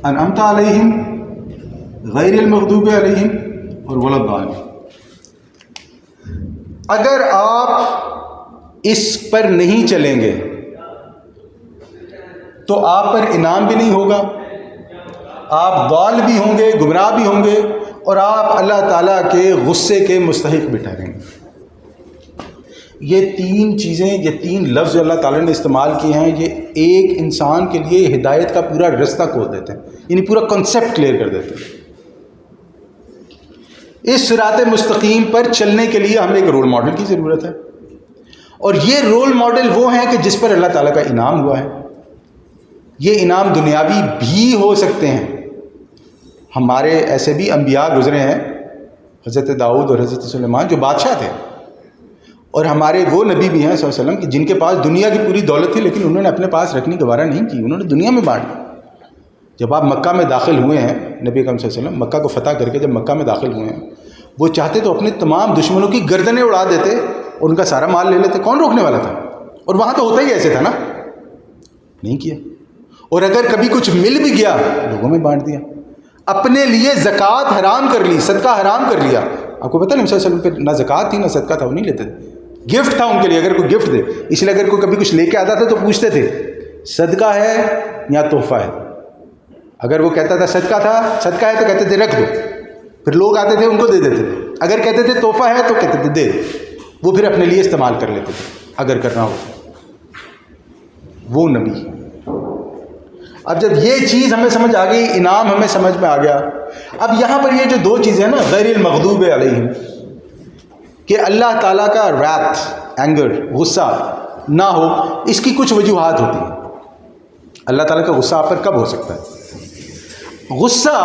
انعمت علیہم، غیر المغضوب علیہم اور ولا الضالین، اگر آپ اس پر نہیں چلیں گے تو آپ پر انعام بھی نہیں ہوگا، آپ ضال بھی ہوں گے، گمراہ بھی ہوں گے، اور آپ اللہ تعالیٰ کے غصے کے مستحق بھی ٹھہریں گے. یہ تین چیزیں، یہ تین لفظ جو اللہ تعالیٰ نے استعمال کیے ہیں، یہ ایک انسان کے لیے ہدایت کا پورا رستہ کھول دیتے ہیں، یعنی پورا کنسیپٹ کلیئر کر دیتے ہیں. اس صراط مستقیم پر چلنے کے لیے ہمیں ایک رول ماڈل کی ضرورت ہے، اور یہ رول ماڈل وہ ہیں کہ جس پر اللہ تعالیٰ کا انعام ہوا ہے. یہ انعام دنیاوی بھی ہو سکتے ہیں. ہمارے ایسے بھی انبیاء گزرے ہیں، حضرت داؤد اور حضرت سلیمان جو بادشاہ تھے، اور ہمارے وہ نبی بھی ہیں صلی اللہ علیہ وسلم کہ جن کے پاس دنیا کی پوری دولت تھی، لیکن انہوں نے اپنے پاس رکھنے گوارا نہیں کی، انہوں نے دنیا میں بانٹ دی. جب آپ مکہ میں داخل ہوئے ہیں، نبی اکرم صلی اللہ علیہ وسلم مکہ کو فتح کر کے جب مکہ میں داخل ہوئے ہیں، وہ چاہتے تو اپنے تمام دشمنوں کی گردنیں اڑا دیتے اور ان کا سارا مال لے لیتے، کون روکنے والا تھا؟ اور وہاں تو ہوتا ہی ایسے تھا نا، نہیں کیا. اور اگر کبھی کچھ مل بھی گیا لوگوں میں بانٹ دیا، اپنے لیے زکوٰۃ حرام کر لی، صدقہ حرام کر لیا. آپ کو پتہ نہیں صلی اللہ علیہ وسلم پہ نہ زکوٰۃ تھی نہ صدقہ تھا، وہ نہیں لیتے تھے، گفٹ تھا ان کے لیے. اگر کوئی گفٹ دے، اس لیے اگر کوئی کبھی کچھ لے کے آتا تھا تو پوچھتے تھے صدقہ ہے یا تحفہ ہے. اگر وہ کہتا تھا صدقہ ہے تو کہتے تھے رکھ دو، پھر لوگ آتے تھے ان کو دے دیتے تھے. اگر کہتے تھے تحفہ ہے تو کہتے تھے دے دو، وہ پھر اپنے لیے استعمال کر لیتے تھے اگر کرنا ہو. وہ نبی. اب جب یہ چیز ہمیں سمجھ آ گئی، انعام ہمیں سمجھ میں آ گیا، اب یہاں پر یہ جو دو چیزیں ہیں نا، غیر المغضوب علیہم، کہ اللہ تعالیٰ کا ریت، اینگر، غصہ نہ ہو، اس کی کچھ وجوہات ہوتی ہیں. اللہ تعالیٰ کا غصہ آپ پر کب ہو سکتا ہے؟ غصہ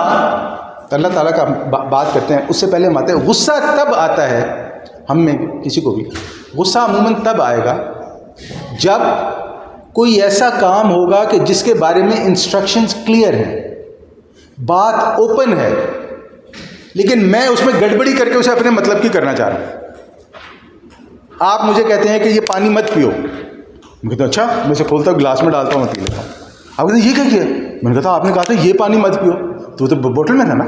اللہ تعالیٰ کا بات کرتے ہیں، اس سے پہلے ہم آتے ہیں. غصہ تب آتا ہے ہم میں کسی کو بھی، غصہ عموماً تب آئے گا جب کوئی ایسا کام ہوگا کہ جس کے بارے میں انسٹرکشنز کلیئر ہیں، بات اوپن ہے، لیکن میں اس میں گڑبڑی کر کے اسے اپنے مطلب کی کرنا چاہ رہا ہوں. آپ مجھے کہتے ہیں کہ یہ پانی مت پیو، میں کہتا ہوں اچھا، میں اسے کھولتا ہوں گلاس میں ڈالتا ہوں پی لیتا ہوں. آپ کہتے ہیں یہ کیا کیا؟ میں نے کہا تھا آپ نے کہا تھا یہ پانی مت پیو، تو وہ تو بوٹل میں تھا نا،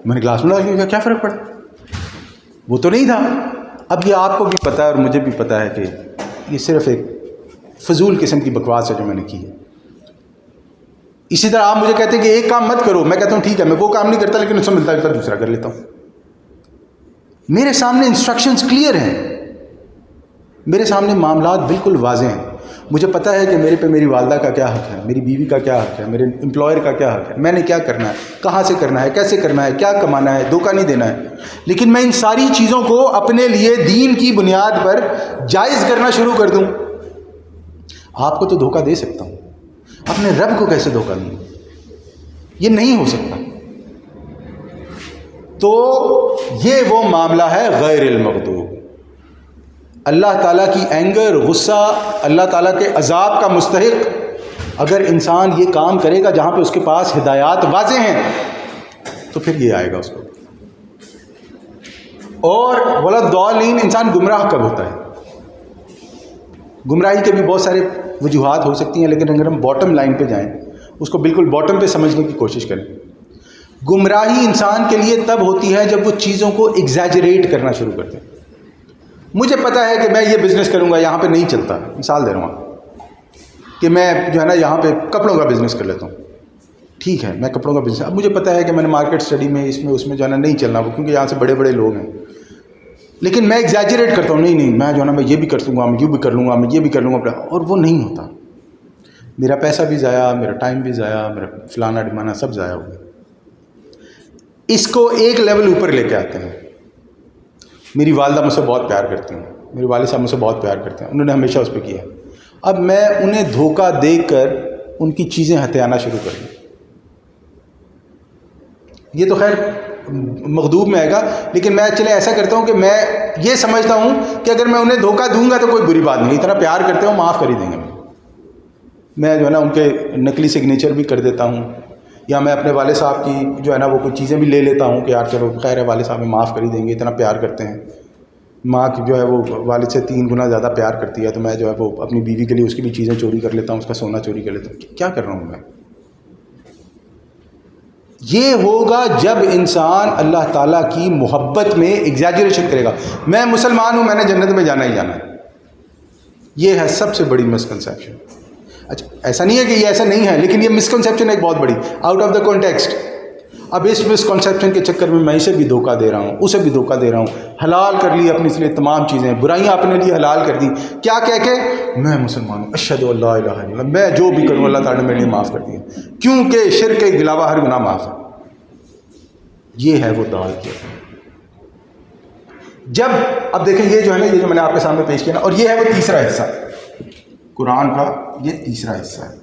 میں نے گلاس میں ڈال کے کیا فرق پڑا؟ وہ تو نہیں تھا. اب یہ آپ کو بھی پتہ ہے اور مجھے بھی پتہ ہے کہ یہ صرف ایک فضول قسم کی بکواس ہے جو میں نے کی ہے. اسی طرح آپ مجھے کہتے ہیں کہ ایک کام مت کرو، میں کہتا ہوں ٹھیک ہے، میں وہ کام نہیں کرتا، لیکن اس سے ملتا جلتا دوسرا کر لیتا ہوں. میرے سامنے انسٹرکشنز کلیئر ہیں، میرے سامنے معاملات بالکل واضح ہیں. مجھے پتہ ہے کہ میرے پہ میری والدہ کا کیا حق ہے، میری بیوی کا کیا حق ہے، میرے امپلائر کا کیا حق ہے، میں نے کیا کرنا ہے، کہاں سے کرنا ہے، کیسے کرنا ہے، کیا کمانا ہے، دھوکہ نہیں دینا ہے. لیکن میں ان ساری چیزوں کو اپنے لیے دین کی بنیاد پر جائز کرنا شروع کر دوں. آپ کو تو دھوکہ دے سکتا ہوں، اپنے رب کو کیسے دھوکہ دوں؟ یہ نہیں ہو سکتا. تو یہ وہ معاملہ ہے غیر المغضوب. اللہ تعالیٰ کی اینگر، غصہ، اللہ تعالیٰ کے عذاب کا مستحق اگر انسان یہ کام کرے گا جہاں پہ اس کے پاس ہدایات واضح ہیں تو پھر یہ آئے گا اس کو. اور ولا الضالین، انسان گمراہ کب ہوتا ہے؟ گمراہی کے بھی بہت سارے وجوہات ہو سکتی ہیں، لیکن اگر ہم باٹم لائن پہ جائیں، اس کو بالکل باٹم پہ سمجھنے کی کوشش کریں. گمراہی انسان کے لیے تب ہوتی ہے جب وہ چیزوں کو ایگزیجریٹ کرنا شروع کرتے ہیں. مجھے پتہ ہے کہ میں یہ بزنس کروں گا، یہاں پہ نہیں چلتا. مثال دے رہا ہوں کہ میں جو ہے نا یہاں پہ کپڑوں کا بزنس کر لیتا ہوں. ٹھیک ہے، میں کپڑوں کا بزنس، اب مجھے پتہ ہے کہ میں نے مارکیٹ اسٹڈی میں اس میں جو ہے نا نہیں چلنا وہ، کیونکہ یہاں سے بڑے بڑے لوگ ہیں. لیکن میں ایگزیجریٹ کرتا ہوں، نہیں میں جو ہے نا میں یہ بھی کر لوں گا، میں یہ بھی کر لوں گا، میں یہ بھی کر لوں گا، اور وہ نہیں ہوتا. میرا پیسہ بھی ضائع، میرا ٹائم بھی ضائع، میرا فلانا ڈمانا سب ضائع ہو گیا. اس کو ایک لیول اوپر لے کے آتے ہیں. میری والدہ مجھ سے بہت پیار کرتی ہیں، میرے والد صاحب مجھ سے بہت پیار کرتے ہیں، انہوں نے ہمیشہ اس پہ کیا. اب میں انہیں دھوکہ دے کر ان کی چیزیں ہتھیانا شروع کر دوں. یہ تو خیر مغدوب میں آئے گا، لیکن میں چلے ایسا کرتا ہوں کہ میں یہ سمجھتا ہوں کہ اگر میں انہیں دھوکہ دوں گا تو کوئی بری بات نہیں، اتنا پیار کرتے ہوں معاف کر ہی دیں گے. میں جو ہے نا ان کے نقلی سگنیچر بھی کر دیتا ہوں، یا میں اپنے والد صاحب کی جو ہے نا وہ کچھ چیزیں بھی لے لیتا ہوں کہ یار چلو خیر ہے، والد صاحب میں معاف کر ہی دیں گے، اتنا پیار کرتے ہیں. ماں کی جو ہے وہ والد سے 3 گنا زیادہ پیار کرتی ہے، تو میں جو ہے وہ اپنی بیوی کے لیے اس کی بھی چیزیں چوری کر لیتا ہوں، اس کا سونا چوری کر لیتا ہوں. کیا کر رہا ہوں میں؟ یہ ہوگا جب انسان اللہ تعالیٰ کی محبت میں ایگزیجریشن کرے گا. میں مسلمان ہوں، میں نے جنت میں جانا ہی جانا ہے. یہ ہے سب سے بڑی مسکنسیپشن. اچھا، ایسا نہیں ہے کہ یہ ایسا نہیں ہے، لیکن یہ مسکنسیپشن ایک بہت بڑی آؤٹ آف دا کانٹیکسٹ. اب اس مسکنسیپشن کے چکر میں اسے بھی دھوکہ دے رہا ہوں، اسے بھی دھوکہ دے رہا ہوں. حلال کر لی اپنے اس لیے تمام چیزیں، برائیاں اپنے لیے حلال کر دی. کیا کہہ کے؟ میں مسلمان ہوں، اشہد ان لا الہ الا اللہ، میں جو بھی کروں اللہ تعالیٰ نے میرے لیے معاف کر دیا، کیونکہ شرک کے علاوہ ہر گناہ معاف ہے. یہ ہے وہ دال کیا. جب اب دیکھیں یہ جو ہے نا، یہ جو میں نے آپ کے سامنے پیش کیا نا، اور یہ ہے وہ تیسرا حصہ قرآن کا. یہ تیسرا حصہ ہے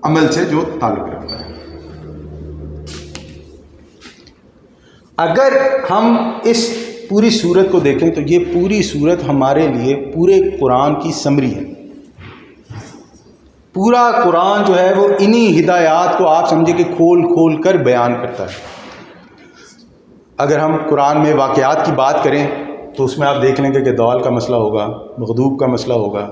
عمل سے جو تعلق رکھتا ہے. اگر ہم اس پوری صورت کو دیکھیں تو یہ پوری صورت ہمارے لیے پورے قرآن کی سمری ہے. پورا قرآن جو ہے وہ انہی ہدایات کو آپ سمجھے کہ کھول کھول کر بیان کرتا ہے. اگر ہم قرآن میں واقعات کی بات کریں تو اس میں آپ دیکھ لیں گے کہ دول کا مسئلہ ہوگا، مغضوب کا مسئلہ ہوگا،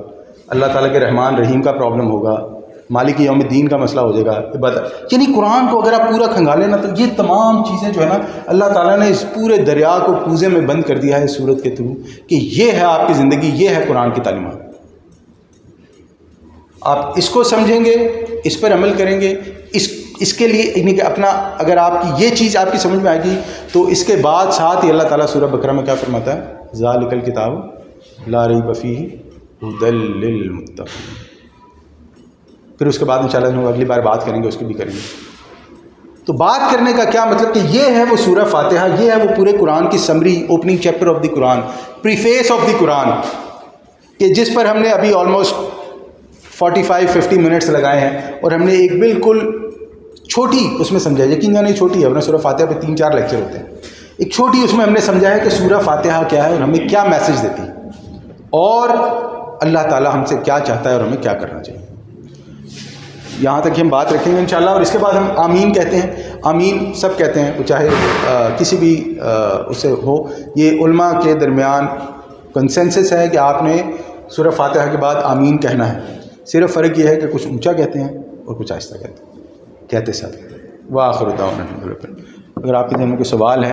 اللہ تعالیٰ کے رحمان رحیم کا پرابلم ہوگا، مالک یوم الدین کا مسئلہ ہو جائے گا. یعنی قرآن کو اگر آپ پورا کھنگالیں نا تو یہ تمام چیزیں جو ہے نا اللہ تعالیٰ نے اس پورے دریا کو کوزے میں بند کر دیا ہے اس صورت کے تھرو کہ یہ ہے آپ کی زندگی، یہ ہے قرآن کی تعلیمات. آپ اس کو سمجھیں گے، اس پر عمل کریں گے، اس کے لیے یعنی کہ اپنا اگر آپ کی یہ چیز آپ کی سمجھ میں آئے گی تو اس کے بعد ساتھ ہی اللہ تعالیٰ سورہ بقرہ میں کیا فرماتا ہے؟ ذالک الکتاب لا ریب فیہ ھدی للمتقین. پھر اس کے بعد انشاءاللہ ہم اگلی بار بات کریں گے، اس کی بھی کریں گے. تو بات کرنے کا کیا مطلب کہ یہ ہے وہ سورہ فاتحہ، یہ ہے وہ پورے قرآن کی summary, opening chapter of the Quran, preface of the Quran, کہ جس پر ہم نے ابھی آلموسٹ 45-50 منٹس لگائے ہیں، اور ہم نے ایک بالکل چھوٹی اس میں سمجھا، یقین جانے چھوٹی ہے، ورنہ سورہ فاتحہ پہ 3-4 لیکچر ہوتے ہیں. ایک چھوٹی اس میں ہم نے سمجھا ہے کہ سورہ فاتحہ کیا ہے اور ہمیں کیا میسج دیتی ہے، اور اللہ تعالیٰ ہم سے کیا چاہتا ہے اور ہمیں کیا کرنا چاہیے. یہاں تک ہم بات رکھیں گے انشاءاللہ. اور اس کے بعد ہم آمین کہتے ہیں. آمین سب کہتے ہیں، وہ چاہے کسی بھی اسے ہو. یہ علماء کے درمیان کنسنسس ہے کہ آپ نے سورہ فاتحہ کے بعد آمین کہنا ہے. صرف فرق یہ ہے کہ کچھ اونچا کہتے ہیں اور کچھ آہستہ کہتے ہیں، کہتے ساتھ. وآخر دعوانا الحمدللہ. اگر آپ کے ذہن میں کوئی سوال ہے